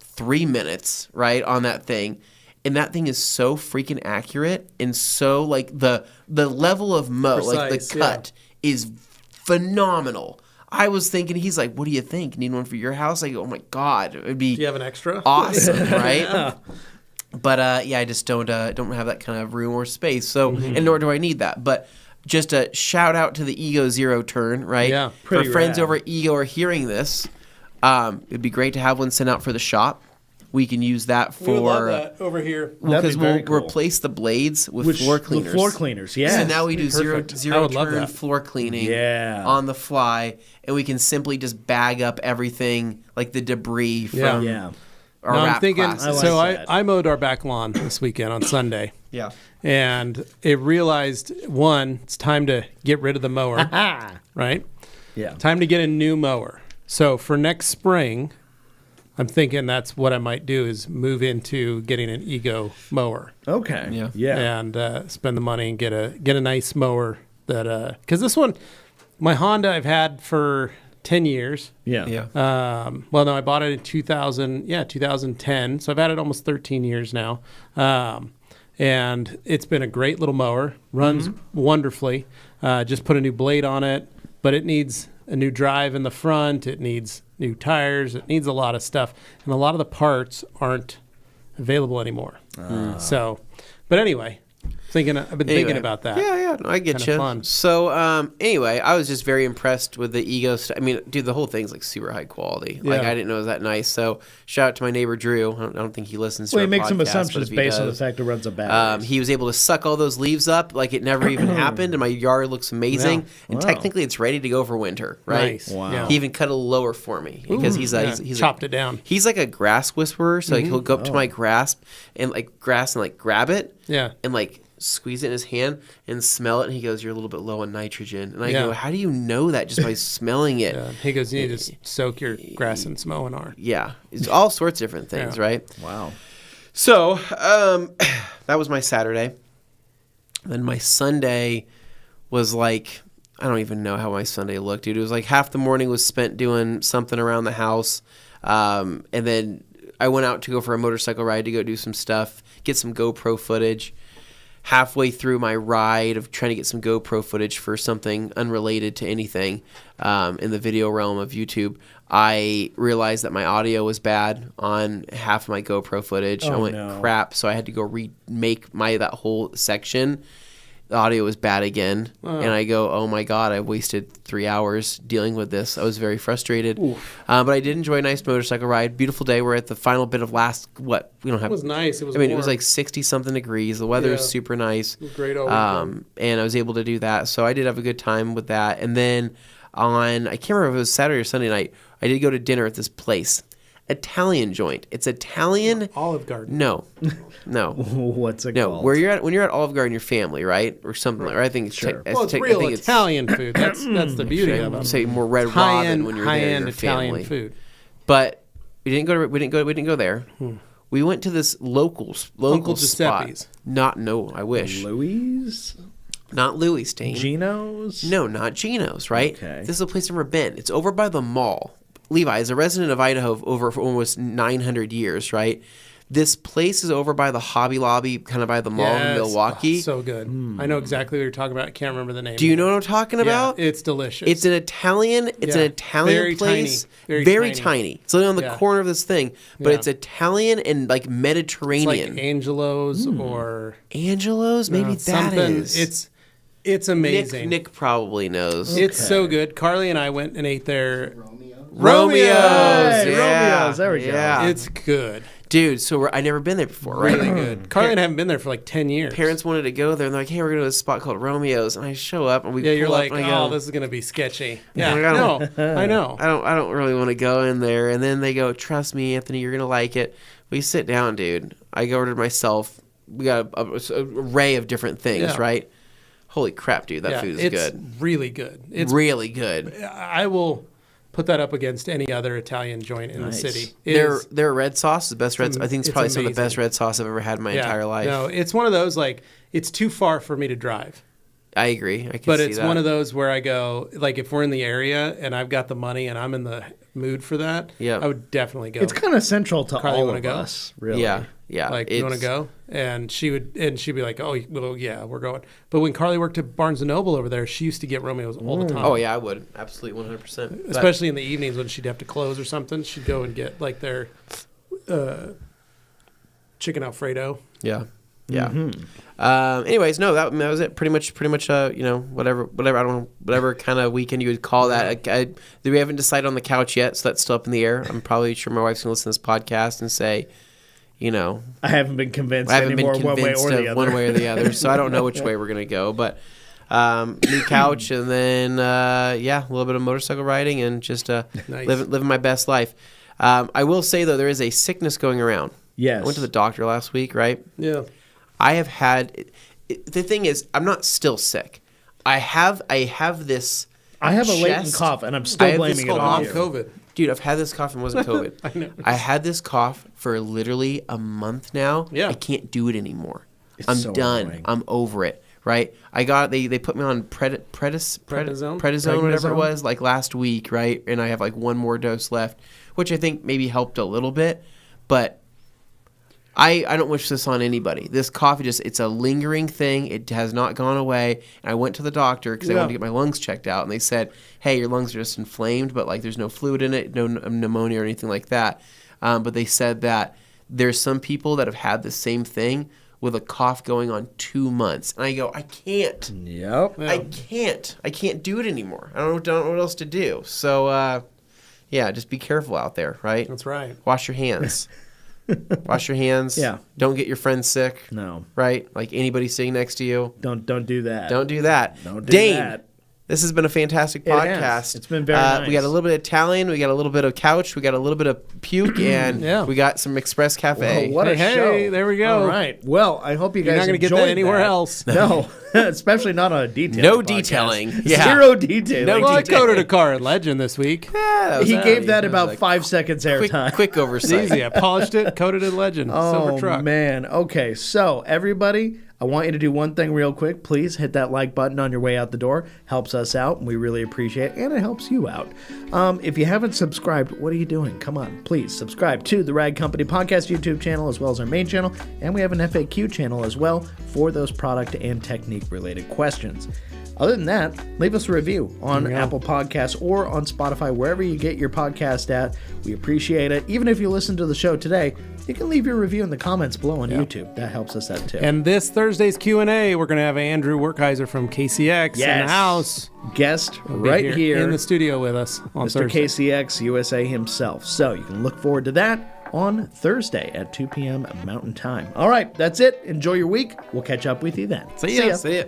3 minutes, right, on that thing. And that thing is so freaking accurate and so like the level of mow, like the Precise, cut is phenomenal. I was thinking, he's like, "What do you think? Need one for your house?" I go, "Oh my god, it would be Do you have an extra? awesome, right?" But I just don't have that kind of room or space. So, and nor do I need that. But just a shout out to the Ego Zero Turn, right? Yeah, for pretty friends rad. over at Ego are hearing this, it'd be great to have one sent out for the shop. We can use that for We would love that over here. That'd because be we'll very cool. replace the blades with Which- floor with cleaners. floor cleaners, yeah. So now we do zero I would love turn that. floor cleaning Yeah. on the fly, and we can simply just bag up everything like the debris from Yeah. our No, I'm rap thinking. classes. I like that. I mowed our back lawn this weekend on Sunday, Yeah. and it realized it's time to get rid of the mower, right? Yeah. Time to get a new mower. So for next spring, I'm thinking that's what I might do is move into getting an Ego mower. Okay. Yeah. Yeah. And spend the money and get a nice mower that because this one, my Honda I've had for 10 years. Yeah. Yeah. Well, no, I bought it in 2010, so I've had it almost 13 years now. And it's been a great little mower, runs wonderfully. Just put a new blade on it, but it needs a new drive in the front. It needs new tires. It needs a lot of stuff, and a lot of the parts aren't available anymore. So, but anyway, I've been thinking about that. Yeah, no, I get Kinda you. fun. So, anyway, I was just very impressed with the Ego. I mean, dude, the whole thing's like super high quality. Like, Yeah. I didn't know it was that nice. So, shout out to my neighbor Drew. I don't think he listens to Well, our he makes some podcast, assumptions but if he based on the does, fact it runs a battery. he was able to suck all those leaves up like it never even happened, and my yard looks amazing. Yeah. And Wow. technically, it's ready to go for winter, right? Nice. Wow. Yeah. He even cut a little lower for me because he's chopped it down. He's like a grass whisperer, so like, he'll go up to my grass and grab it, Yeah. and like squeeze it in his hand and smell it, and he goes, "You're a little bit low on nitrogen." And I Yeah. go, "How do you know that just by smelling it?" Yeah. He goes, you need to soak your grass in some O&R. Yeah, it's all sorts of different things, Yeah. right? Wow. So that was my Saturday. Then my Sunday was like, I don't even know how my Sunday looked, dude. It was like half the morning was spent doing something around the house, and then I went out to go for a motorcycle ride to go do some stuff, get some GoPro footage. Halfway through my ride of trying to get some GoPro footage for something unrelated to anything in the video realm of YouTube, I realized that my audio was bad on half of my GoPro footage. I went, no. crap, so I had to go remake that whole section. The audio was bad again, and I go, oh my god, I wasted 3 hours dealing with this. I was very frustrated, but I did enjoy a nice motorcycle ride. Beautiful day. We're at the final bit of we don't have. It was nice. It was. I mean, it warm. was like 60-something degrees. The weather was Yeah. super nice. It was great all weekend. And I was able to do that. So I did have a good time with that. And then I can't remember if it was Saturday or Sunday night, I did go to dinner at this place. Italian joint. It's Italian. Olive Garden. No. What's it No, called? when you're at Olive Garden, your family, right, or something like. Or I think it's Sure. Well, it's real Italian food. That's the beauty of it. Say more Red Robin High-end, when you're there, high-end your Italian family. food. But we didn't go there. We went to this local Uncle spot. Giuseppe's. I wish. Louis? Not Louis, Dane. Geno's? No, not Geno's, right? Okay. This is a place I've never been. It's over by the mall. Levi is a resident of Idaho for almost 900 years, right? This place is over by the Hobby Lobby, kind of by the mall in Milwaukee. Oh, so good. I know exactly what you're talking about. I can't remember the name. Do you know what I'm talking about? It's delicious. It's an Italian. It's an Italian Very place. tiny. Very tiny. It's literally on the corner of this thing, but Yeah. it's Italian and like Mediterranean. It's like Angelo's or Angelo's. Maybe that something. is. It's amazing. Nick probably knows. It's so good. Carly and I went and ate there. Romeo's. Hey, Yeah. Romeo's. There we go. Yeah. It's good. Dude, so I never been there before, right? Really good. Carly and I haven't been there for like 10 years. Parents wanted to go there, and they're like, "Hey, we're going to this spot called Romeo's," and I show up, and we you're pull up, like, and I go, oh, this is going to be sketchy. Yeah, Yeah, I know. I don't really want to go in there. And then they go, "Trust me, Anthony, you're gonna like it." We sit down, dude. I ordered myself. We got a array of different things, right? Holy crap, dude! That food is good. It's really good. It's really good. I will put that up against any other Italian joint in the city. Their red sauce is the best red. I think it's probably some of the best red sauce I've ever had in my entire life. No, it's one of those like it's too far for me to drive. I agree. But it's one of those where I go, like, if we're in the area and I've got the money and I'm in the mood for that, I would definitely go. It's kind of central to Carly, all wanna of go? us, really. Yeah. Like, you want to go? And she'd be like, oh, well, yeah, we're going. But when Carly worked at Barnes & Noble over there, she used to get Romeo's all the time. Oh, yeah, I would. Absolutely, 100%. Especially in the evenings when she'd have to close or something. She'd go and get, like, their chicken Alfredo. Yeah. Yeah. Anyways, no, that was it. Pretty much. Whatever kind of weekend you would call that. We haven't decided on the couch yet, so that's still up in the air. I'm probably sure my wife's gonna listen to this podcast and say, I haven't been convinced one way or the other. So I don't know which way we're gonna go, but new couch and then a little bit of motorcycle riding and just living my best life. I will say though, there is a sickness going around. Yes. I went to the doctor last week, right? Yeah. I have had the thing is I'm not still sick. I have this. I have a latent cough, and I'm still blaming it on you. COVID. Dude, I've had this cough and it wasn't COVID. I know. I had this cough for literally a month now. Yeah. I can't do it anymore. It's I'm so done. annoying. I'm over it. Right? I got they put me on prednisone, whatever it was, like last week, right? And I have like one more dose left, which I think maybe helped a little bit, but I don't wish this on anybody. This cough, it's a lingering thing. It has not gone away. And I went to the doctor because I wanted to get my lungs checked out. And they said, hey, your lungs are just inflamed, but like there's no fluid in it, no pneumonia or anything like that. But they said that there's some people that have had the same thing with a cough going on 2 months. And I go, I can't. Yep. I can't do it anymore. I don't know what else to do. So, just be careful out there, right? That's right. Wash your hands. Wash your hands. Yeah. Don't get your friends sick. No. Right? Like anybody sitting next to you. Don't do that. Don't do that. Don't do Dane, that. this has been a fantastic podcast. It's been very nice. We got a little bit of Italian. We got a little bit of couch. We got a little bit of puke. And we got some Express Cafe. Whoa, what a show. Hey, there we go. All right. Well, I hope you guys You're not going to get that anywhere else. No. Especially not on a detail. No detailing. Yeah. Zero detailing. Well, I coded a car at Legend this week. He gave that about 5 seconds airtime. Quick oversight. It's easy. I polished it, coded it Legend. Silver truck. Oh, man. Okay, so everybody, I want you to do one thing real quick. Please hit that like button on your way out the door. Helps us out, and we really appreciate it, and it helps you out. If you haven't subscribed, what are you doing? Come on, please subscribe to the Rag Company Podcast YouTube channel as well as our main channel, and we have an FAQ channel as well for those product and technique-related questions. Other than that, leave us a review on Apple Podcasts or on Spotify, wherever you get your podcast at. We appreciate it. Even if you listen to the show today, you can leave your review in the comments below on YouTube. That helps us out too. And this Thursday's Q&A, we're going to have Andrew Werkheiser from KCX in the house. Guest He'll right be here in the studio with us on Mr. Thursday. KCX USA himself. So you can look forward to that on Thursday at 2 p.m. Mountain Time. All right, that's it. Enjoy your week. We'll catch up with you then. See ya. See ya.